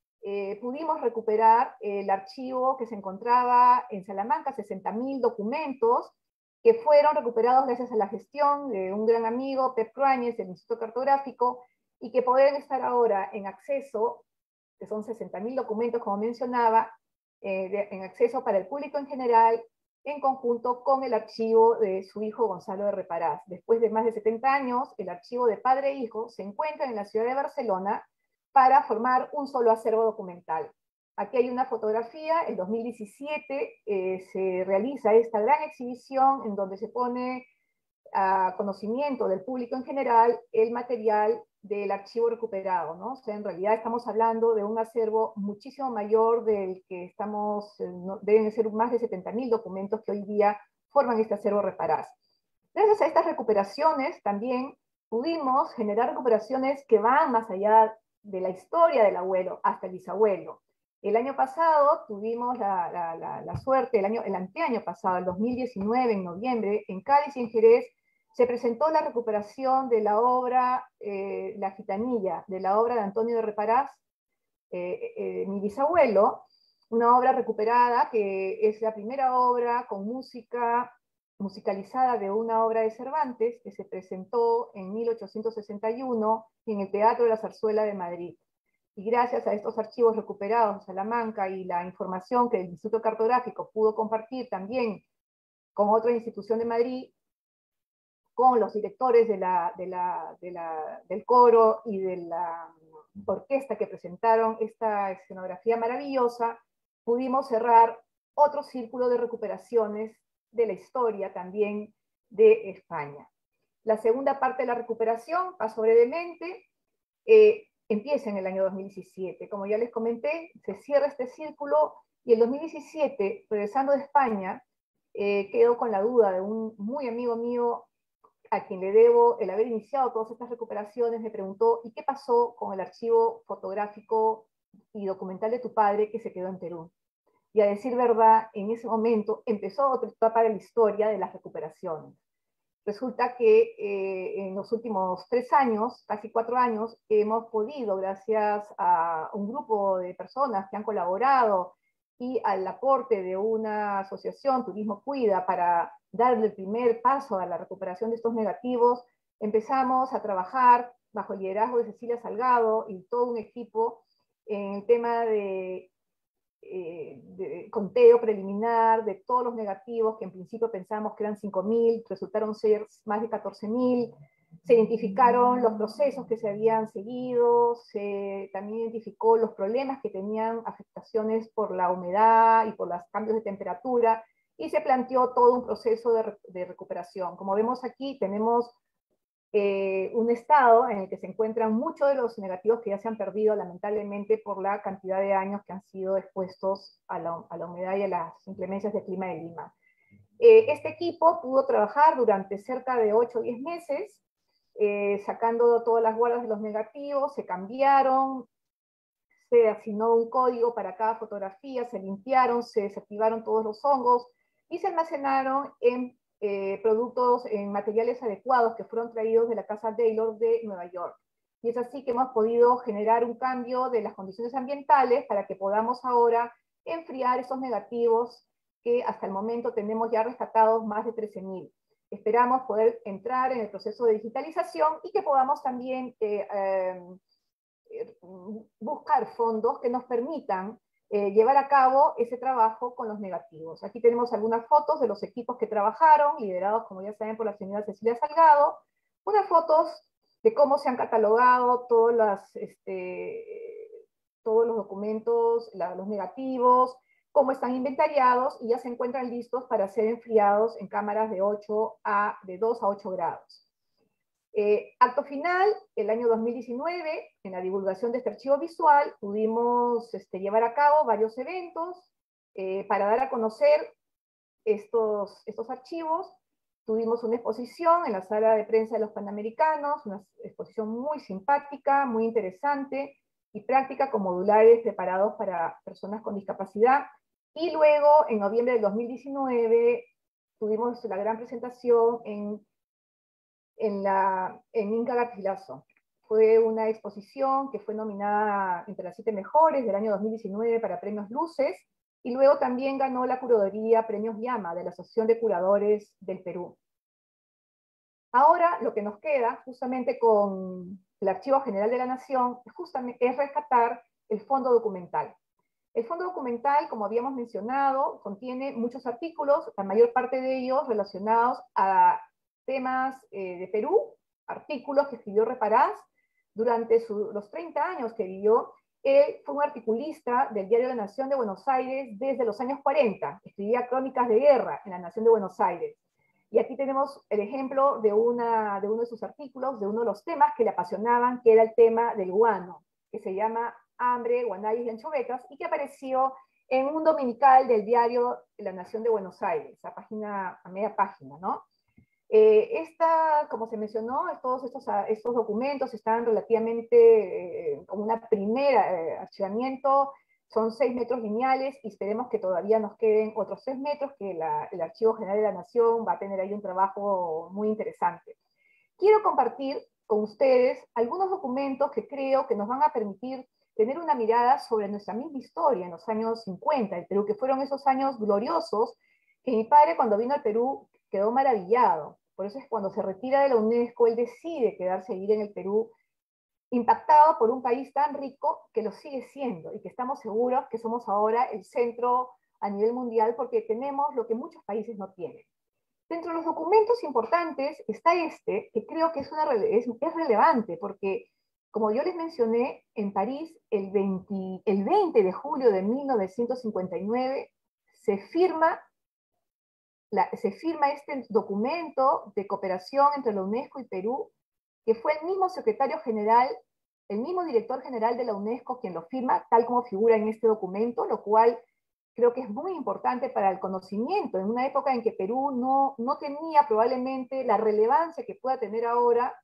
pudimos recuperar el archivo que se encontraba en Salamanca, 60.000 documentos, que fueron recuperados gracias a la gestión de un gran amigo, Pep Cruáñez, del Instituto Cartográfico, y que pueden estar ahora en acceso, que son 60.000 documentos, como mencionaba, en acceso para el público en general, en conjunto con el archivo de su hijo Gonzalo de Reparás. Después de más de 70 años, el archivo de padre e hijo se encuentra en la ciudad de Barcelona para formar un solo acervo documental. Aquí hay una fotografía, en 2017 se realiza esta gran exhibición en donde se pone a conocimiento del público en general el material del archivo recuperado, ¿no? O sea, en realidad estamos hablando de un acervo muchísimo mayor del que estamos, deben ser más de 70.000 documentos que hoy día forman este acervo Reparás. Gracias a estas recuperaciones también pudimos generar recuperaciones que van más allá de la historia del abuelo hasta el bisabuelo. El año pasado tuvimos la suerte, el anteaño pasado, el 2019, en noviembre, en Cádiz y en Jerez, se presentó la recuperación de la obra La Gitanilla, de la obra de Antonio de Reparás, mi bisabuelo, una obra recuperada que es la primera obra con música musicalizada de una obra de Cervantes que se presentó en 1861 en el Teatro de la Zarzuela de Madrid. Y gracias a estos archivos recuperados de Salamanca y la información que el Instituto Cartográfico pudo compartir también con otra institución de Madrid, con los directores del coro y de la orquesta que presentaron esta escenografía maravillosa, pudimos cerrar otro círculo de recuperaciones de la historia también de España. La segunda parte de la recuperación, paso brevemente, empieza en el año 2017. Como ya les comenté, se cierra este círculo y el 2017, regresando de España, quedo con la duda de un muy amigo mío a quien le debo el haber iniciado todas estas recuperaciones, me preguntó, ¿y qué pasó con el archivo fotográfico y documental de tu padre que se quedó en Perú? Y a decir verdad, en ese momento empezó otra etapa de la historia de las recuperaciones. Resulta que en los últimos 3 años, casi 4 años, hemos podido, gracias a un grupo de personas que han colaborado y al aporte de una asociación, Turismo Cuida, para darle el primer paso a la recuperación de estos negativos, empezamos a trabajar bajo el liderazgo de Cecilia Salgado y todo un equipo en el tema de conteo preliminar de todos los negativos, que en principio pensamos que eran 5.000, resultaron ser más de 14.000. Se identificaron los procesos que se habían seguido, se también identificó los problemas que tenían afectaciones por la humedad y por los cambios de temperatura, y se planteó todo un proceso de recuperación. Como vemos aquí, tenemos un estado en el que se encuentran muchos de los negativos que ya se han perdido, lamentablemente, por la cantidad de años que han sido expuestos a la humedad y a las inclemencias del clima de Lima. Este equipo pudo trabajar durante cerca de 8 o 10 meses, sacando todas las guardas de los negativos, se cambiaron, se asignó un código para cada fotografía, se limpiaron, se desactivaron todos los hongos y se almacenaron en productos, en materiales adecuados que fueron traídos de la Casa Taylor de Nueva York. Y es así que hemos podido generar un cambio de las condiciones ambientales para que podamos ahora enfriar esos negativos que hasta el momento tenemos ya rescatados más de 13.000. Esperamos poder entrar en el proceso de digitalización y que podamos también buscar fondos que nos permitan llevar a cabo ese trabajo con los negativos. Aquí tenemos algunas fotos de los equipos que trabajaron, liderados, como ya saben, por la señora Cecilia Salgado, unas fotos de cómo se han catalogado todos los documentos, los negativos, cómo están inventariados y ya se encuentran listos para ser enfriados en cámaras de 2 a 8 grados. Acto final, el año 2019, en la divulgación de este archivo visual, pudimos llevar a cabo varios eventos para dar a conocer estos archivos. Tuvimos una exposición en la sala de prensa de los Panamericanos, una exposición muy simpática, muy interesante y práctica con modulares preparados para personas con discapacidad. Y luego, en noviembre del 2019, tuvimos la gran presentación en Inca Garcilaso. Fue una exposición que fue nominada entre las 7 mejores del año 2019 para Premios Luces, y luego también ganó la curaduría Premios Llama de la Asociación de Curadores del Perú. Ahora lo que nos queda, justamente con el Archivo General de la Nación, es rescatar el fondo documental. El fondo documental, como habíamos mencionado, contiene muchos artículos, la mayor parte de ellos relacionados a temas de Perú, artículos que escribió Reparás durante los 30 años que vivió Él fue un articulista del diario La Nación de Buenos Aires desde los años 40. Escribía crónicas de guerra en La Nación de Buenos Aires. Y aquí tenemos el ejemplo de uno de sus artículos, de uno de los temas que le apasionaban, que era el tema del guano, que se llama Hambre, Guanayes y Anchovetas, y que apareció en un dominical del diario La Nación de Buenos Aires, a media página, ¿no? Como se mencionó, todos estos documentos están relativamente como una primera archivamiento, son 6 metros lineales y esperemos que todavía nos queden otros 6 metros, que el Archivo General de la Nación va a tener ahí un trabajo muy interesante. Quiero compartir con ustedes algunos documentos que creo que nos van a permitir tener una mirada sobre nuestra misma historia en los años 50 del Perú, que fueron esos años gloriosos que mi padre cuando vino al Perú quedó maravillado. Por eso es cuando se retira de la UNESCO, él decide quedarse a vivir en el Perú, impactado por un país tan rico que lo sigue siendo y que estamos seguros que somos ahora el centro a nivel mundial porque tenemos lo que muchos países no tienen. Dentro de los documentos importantes está este, que creo que es relevante porque, como yo les mencioné, en París, el 20 de julio de 1959 se firma este documento de cooperación entre la UNESCO y Perú, que fue el mismo secretario general, el mismo director general de la UNESCO quien lo firma, tal como figura en este documento, lo cual creo que es muy importante para el conocimiento, en una época en que Perú no tenía probablemente la relevancia que pueda tener ahora,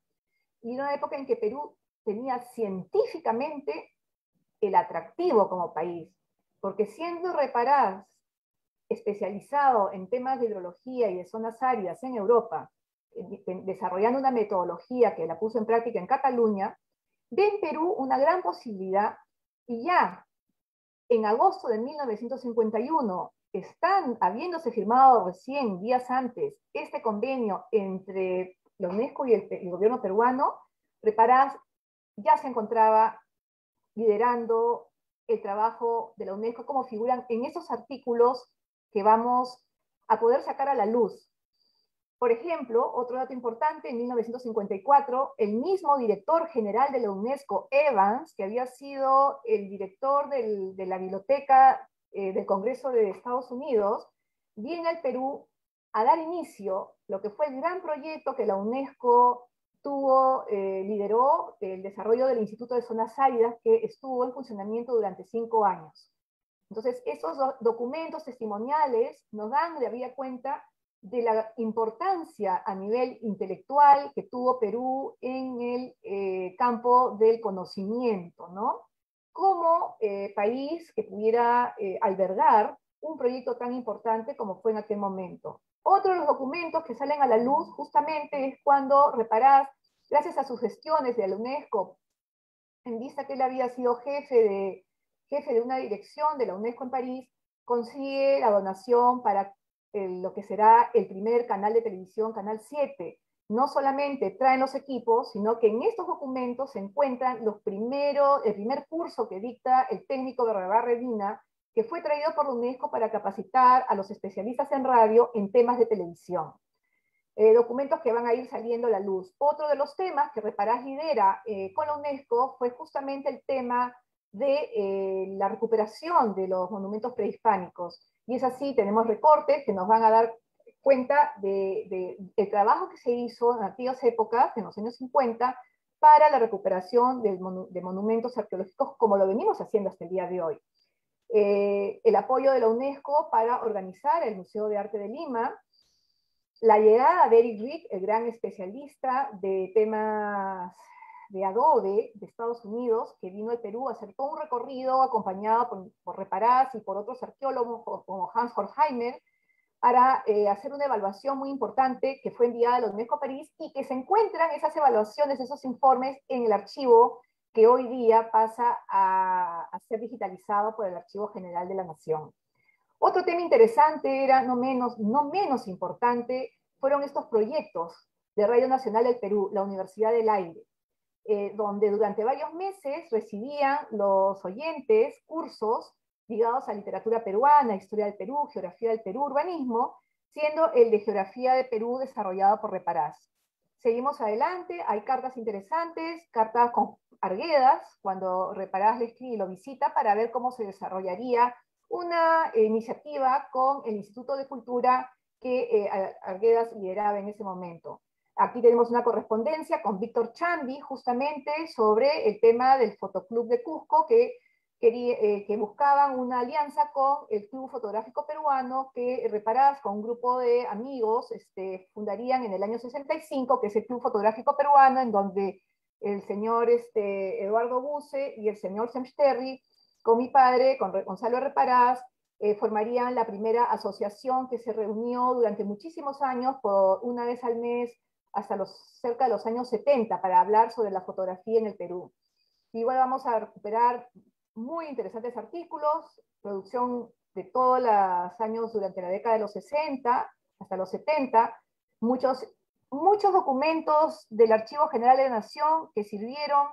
y en una época en que Perú tenía científicamente el atractivo como país, porque siendo Reparás especializado en temas de hidrología y de zonas áridas en Europa, desarrollando una metodología que la puso en práctica en Cataluña, ve en Perú una gran posibilidad y ya en agosto de 1951 habiéndose firmado recién días antes este convenio entre la UNESCO y el gobierno peruano, Reparás ya se encontraba liderando el trabajo de la UNESCO, como figuran en esos artículos que vamos a poder sacar a la luz. Por ejemplo, otro dato importante, en 1954, el mismo director general de la UNESCO, Evans, que había sido el director de la biblioteca del Congreso de Estados Unidos, viene al Perú a dar inicio lo que fue el gran proyecto que la UNESCO lideró, el desarrollo del Instituto de Zonas Áridas, que estuvo en funcionamiento durante 5 años. Entonces, esos documentos testimoniales nos dan de habida cuenta de la importancia a nivel intelectual que tuvo Perú en el campo del conocimiento, ¿no? Como país que pudiera albergar un proyecto tan importante como fue en aquel momento. Otro de los documentos que salen a la luz justamente es cuando Reparás, gracias a sus gestiones de la UNESCO, en vista que él había sido jefe de una dirección de la UNESCO en París, consigue la donación para lo que será el primer canal de televisión, Canal 7. No solamente traen los equipos, sino que en estos documentos se encuentran el primer curso que dicta el técnico Berrebarre Dina, que fue traído por la UNESCO para capacitar a los especialistas en radio en temas de televisión. Documentos que van a ir saliendo a la luz. Otro de los temas que Reparás lidera con la UNESCO fue justamente el tema de la recuperación de los monumentos prehispánicos. Y es así, tenemos recortes que nos van a dar cuenta del trabajo que se hizo en aquellas épocas, en los años 50, para la recuperación de monumentos arqueológicos, como lo venimos haciendo hasta el día de hoy. El apoyo de la UNESCO para organizar el Museo de Arte de Lima, la llegada de Eric Rick, el gran especialista de temas de adobe de Estados Unidos, que vino al Perú a hacer todo un recorrido acompañado por Reparás y por otros arqueólogos como Hans Horkheimer, para hacer una evaluación muy importante que fue enviada a la UNESCO París y que se encuentran esas evaluaciones, esos informes en el archivo que hoy día pasa a ser digitalizado por el Archivo General de la Nación. Otro tema interesante era, no menos importante, fueron estos proyectos de Radio Nacional del Perú, la Universidad del Aire, donde durante varios meses recibían los oyentes cursos ligados a literatura peruana, historia del Perú, geografía del Perú, urbanismo, siendo el de geografía de Perú desarrollado por Reparás. Seguimos adelante, hay cartas interesantes, cartas Arguedas, cuando Reparás le escribe y lo visita para ver cómo se desarrollaría una iniciativa con el Instituto de Cultura que Arguedas lideraba en ese momento. Aquí tenemos una correspondencia con Víctor Chambi, justamente sobre el tema del Fotoclub de Cusco, que buscaban una alianza con el Club Fotográfico Peruano, que Reparás, con un grupo de amigos, fundarían en el año 65, que es el Club Fotográfico Peruano, en donde el señor Eduardo Buse y el señor Semsterri, con mi padre, con Gonzalo Reparás, formarían la primera asociación que se reunió durante muchísimos años, por una vez al mes, hasta cerca de los años 70, para hablar sobre la fotografía en el Perú. Igual vamos a recuperar muy interesantes artículos, producción de todos los años durante la década de los 60 hasta los 70, muchos documentos del Archivo General de la Nación que sirvieron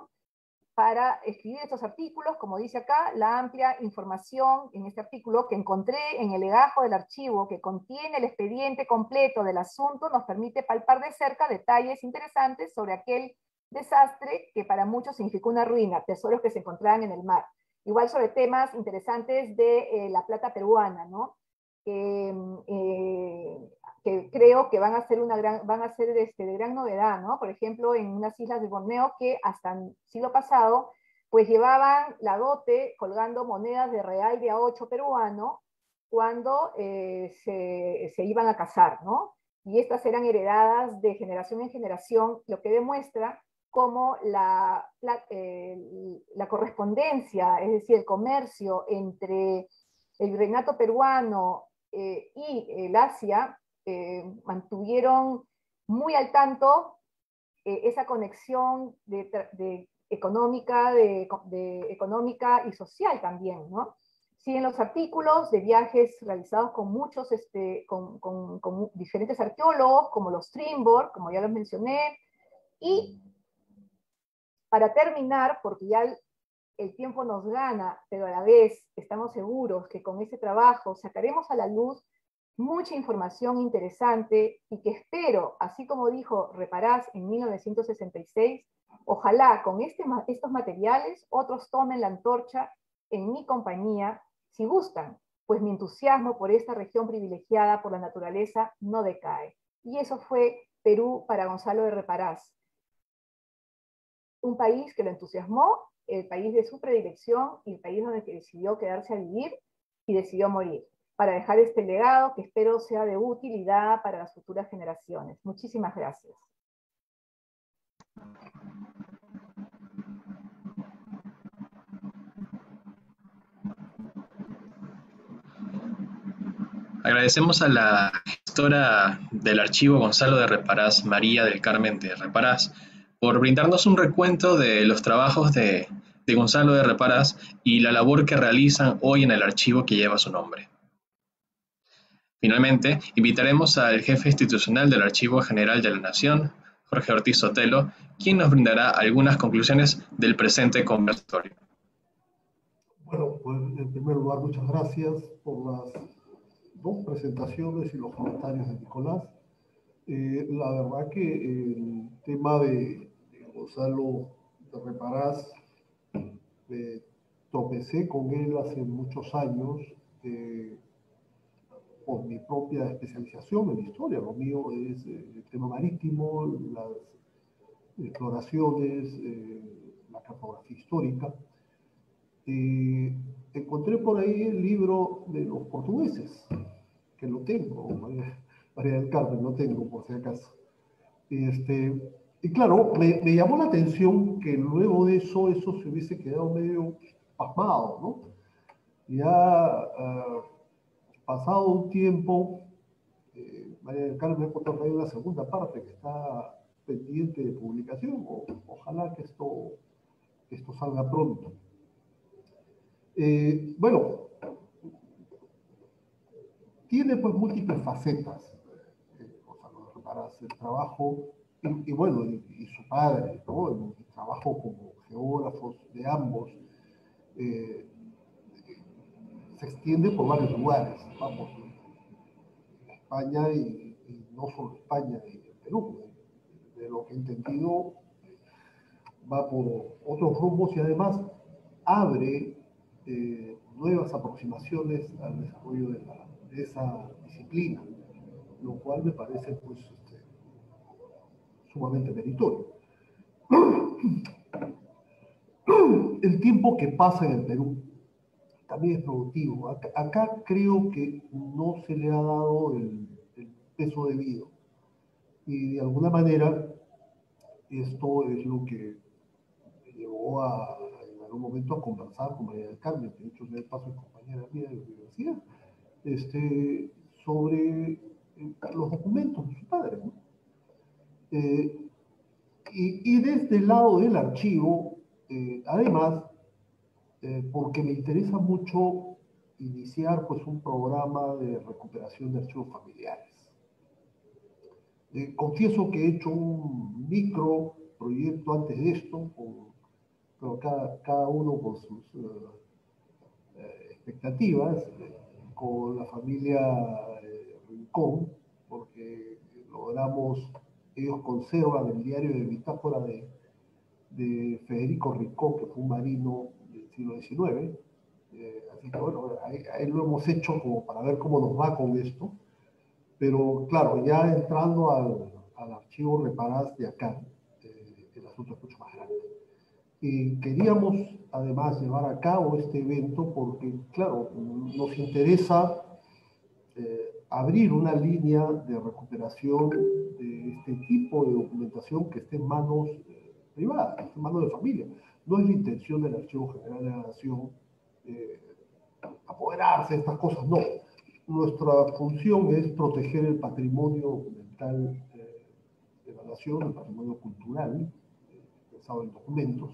para escribir estos artículos. Como dice acá, la amplia información en este artículo que encontré en el legajo del archivo, que contiene el expediente completo del asunto, nos permite palpar de cerca detalles interesantes sobre aquel desastre que para muchos significó una ruina, tesoros que se encontraban en el mar. Igual sobre temas interesantes de la plata peruana, ¿no? Que creo que van a ser de gran novedad, ¿no? Por ejemplo, en unas islas de Borneo que hasta el siglo pasado, pues llevaban la dote colgando monedas de real de A8 peruano cuando se iban a casar, ¿no? Y estas eran heredadas de generación en generación, lo que demuestra cómo la correspondencia, es decir, el comercio entre el virreinato peruano y el Asia, mantuvieron muy al tanto esa conexión económica y social también, ¿no? Sí, en los artículos de viajes realizados con muchos, con diferentes arqueólogos, como los Trimborg, como ya los mencioné, y para terminar, porque ya el tiempo nos gana, pero a la vez estamos seguros que con este trabajo sacaremos a la luz mucha información interesante y que espero, así como dijo Reparás en 1966, ojalá con estos materiales otros tomen la antorcha en mi compañía, si gustan, pues mi entusiasmo por esta región privilegiada por la naturaleza no decae. Y eso fue Perú para Gonzalo de Reparás. Un país que lo entusiasmó, el país de su predilección y el país donde decidió quedarse a vivir y decidió morir, para dejar este legado que espero sea de utilidad para las futuras generaciones. Muchísimas gracias. Agradecemos a la gestora del archivo Gonzalo de Reparás, María del Carmen de Reparás, por brindarnos un recuento de los trabajos de Gonzalo de Reparás y la labor que realizan hoy en el archivo que lleva su nombre. Finalmente, invitaremos al jefe institucional del Archivo General de la Nación, Jorge Ortiz Sotelo, quien nos brindará algunas conclusiones del presente conversatorio. Bueno, pues en primer lugar, muchas gracias por las dos presentaciones y los comentarios de Nicolás. La verdad que el tema de Gonzalo de Reparás, tropecé con él hace muchos años por mi propia especialización en historia. Lo mío es el tema marítimo, las exploraciones, la cartografía histórica. Encontré por ahí el libro de los portugueses, que lo tengo, María del Carmen, lo tengo por si acaso. Y claro, me llamó la atención que luego de eso se hubiese quedado medio pasmado, ¿no? Ya pasado un tiempo, María del Carmen ha contado una segunda parte que está pendiente de publicación. Ojalá que esto salga pronto. Bueno, tiene pues múltiples facetas, Gonzalo Reparás, el trabajo, y bueno, y su padre, ¿no? El trabajo como geógrafos de ambos, se extiende por varios lugares, vamos, en España y no solo España y Perú. De lo que he entendido, va por otros rumbos y además abre nuevas aproximaciones al desarrollo de esa disciplina, lo cual me parece pues, sumamente meritorio. El tiempo que pasa en el Perú también es productivo. Acá creo que no se le ha dado el peso debido. Y de alguna manera esto es lo que me llevó en algún momento a conversar con María del Carmen, que de hecho es de paso es compañera mía de la universidad, sobre los documentos de su padre, ¿no? Y desde el lado del archivo, además, porque me interesa mucho iniciar pues, un programa de recuperación de archivos familiares. Confieso que he hecho un micro proyecto antes de esto, pero cada uno con sus expectativas, con la familia Rincón, porque logramos, ellos conservan el diario de bitácora de Federico Rincón, que fue un marino del siglo XIX. Así que bueno, ahí lo hemos hecho como para ver cómo nos va con esto. Pero claro, ya entrando al archivo Reparás de acá, el asunto es mucho más grande. Y queríamos además llevar a cabo este evento porque, claro, nos interesa abrir una línea de recuperación de este tipo de documentación que esté en manos privadas, que esté en manos de familia. No es la intención del Archivo General de la Nación apoderarse de estas cosas, no. Nuestra función es proteger el patrimonio documental de la nación, el patrimonio cultural, pensado en documentos,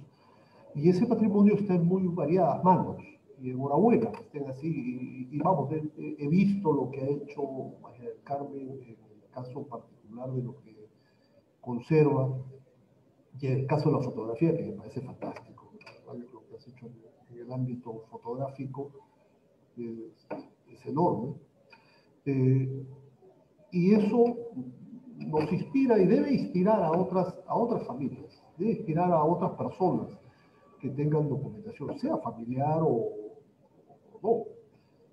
y ese patrimonio está en muy variadas manos, y enhorabuena que estén así, y vamos, he visto lo que ha hecho María del Carmen en el caso particular de lo que conserva, y en el caso de la fotografía, que me parece fantástico, lo que has hecho en el ámbito fotográfico es enorme. Y eso nos inspira y debe inspirar a otras familias, debe inspirar a otras personas que tengan documentación, sea familiar o no.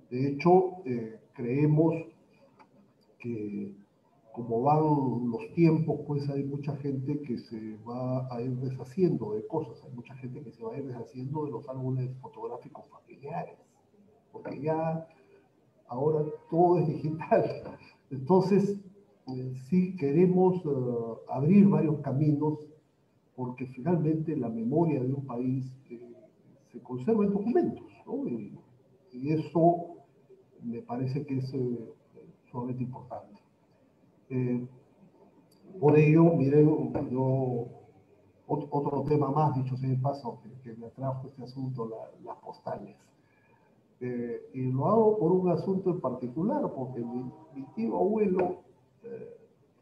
De hecho, creemos que como van los tiempos, pues hay mucha gente que se va a ir deshaciendo de cosas, hay mucha gente que se va a ir deshaciendo de los álbumes fotográficos familiares, porque ya ahora todo es digital. Entonces, sí queremos abrir varios caminos porque finalmente la memoria de un país se conserva en documentos, ¿no? Y eso me parece que es sumamente importante. Por ello, miren, otro tema más, dicho sea de paso, que me atrajo este asunto, las postales. Y lo hago por un asunto en particular, porque mi tío abuelo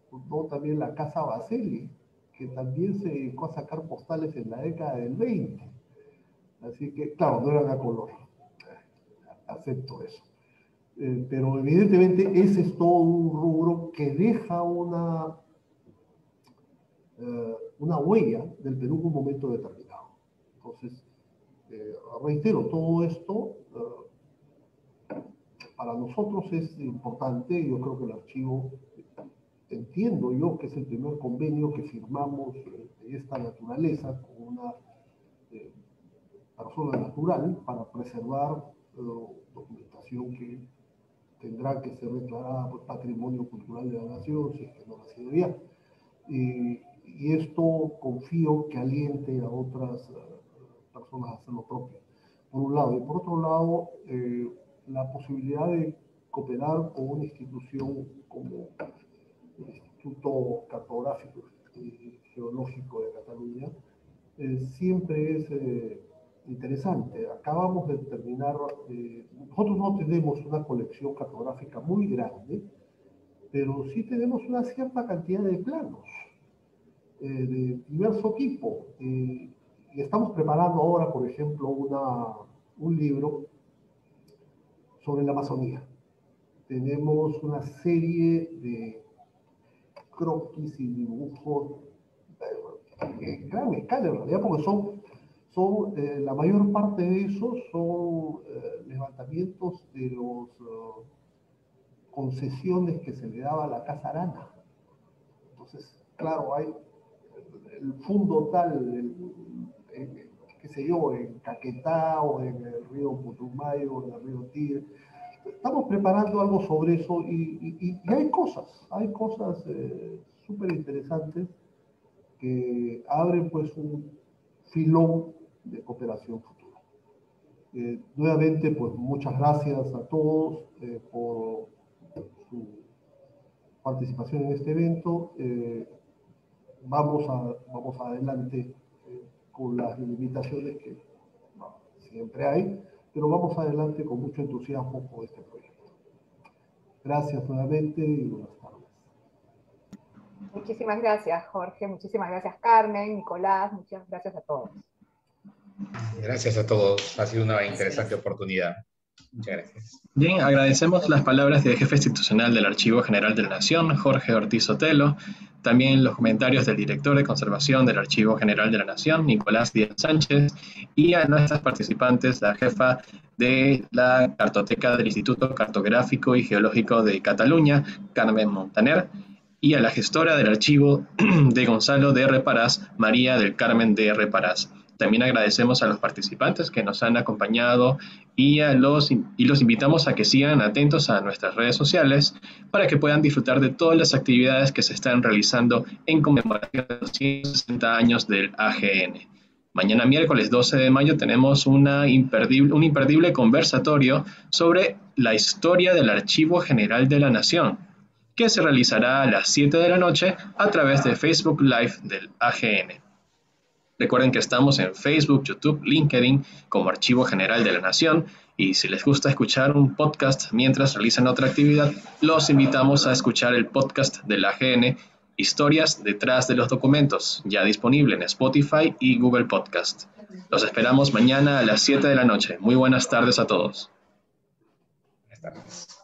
fundó también la Casa Baselli, que también se dedicó a sacar postales en la década del 20. Así que, claro, no eran a color. Acepto eso. Pero evidentemente ese es todo un rubro que deja una huella del Perú en un momento determinado. Entonces, reitero, todo esto para nosotros es importante. Yo creo que el archivo, entiendo yo que es el primer convenio que firmamos de esta naturaleza con una persona natural para preservar documentación que tendrá que ser declarada por patrimonio cultural de la nación, si es que no lo ha sido ya. Y esto confío que aliente a otras personas a hacer lo propio, por un lado. Y por otro lado, la posibilidad de cooperar con una institución como el Instituto Cartográfico y Geológico de Cataluña siempre es interesante. Acabamos de terminar, nosotros no tenemos una colección cartográfica muy grande, pero sí tenemos una cierta cantidad de planos de diverso tipo. Y estamos preparando ahora, por ejemplo, un libro sobre la Amazonía. Tenemos una serie de croquis y dibujos gran escala en realidad, porque la mayor parte de esos son levantamientos de los concesiones que se le daba a la Casa Arana. Entonces, claro, hay el fondo tal, qué sé yo, en Caquetá o en el río Putumayo o en el río Tigre. Estamos preparando algo sobre eso y hay cosas súper interesantes que abren pues un filón de cooperación futura. Nuevamente, pues muchas gracias a todos por su participación en este evento. Vamos adelante con las limitaciones que siempre hay, pero vamos adelante con mucho entusiasmo por este proyecto. Gracias nuevamente y buenas tardes. Muchísimas gracias, Jorge. Muchísimas gracias, Carmen, Nicolás. Muchas gracias a todos. Gracias a todos. Ha sido una interesante oportunidad. Muchas gracias. Bien, agradecemos las palabras del jefe institucional del Archivo General de la Nación, Jorge Ortiz Sotelo, también los comentarios del director de conservación del Archivo General de la Nación, Nicolás Díaz Sánchez, y a nuestras participantes, la jefa de la Cartoteca del Instituto Cartográfico y Geológico de Cataluña, Carmen Montaner, y a la gestora del Archivo de Gonzalo de Reparás, María del Carmen de Reparás. También agradecemos a los participantes que nos han acompañado y los invitamos a que sigan atentos a nuestras redes sociales para que puedan disfrutar de todas las actividades que se están realizando en conmemoración de los 160 años del AGN. Mañana miércoles 12 de mayo tenemos un imperdible conversatorio sobre la historia del Archivo General de la Nación, que se realizará a las 7 de la noche a través de Facebook Live del AGN. Recuerden que estamos en Facebook, YouTube, LinkedIn como Archivo General de la Nación, y si les gusta escuchar un podcast mientras realizan otra actividad, los invitamos a escuchar el podcast del AGN, Historias detrás de los documentos, ya disponible en Spotify y Google Podcast. Los esperamos mañana a las 7 de la noche. Muy buenas tardes a todos. Buenas tardes.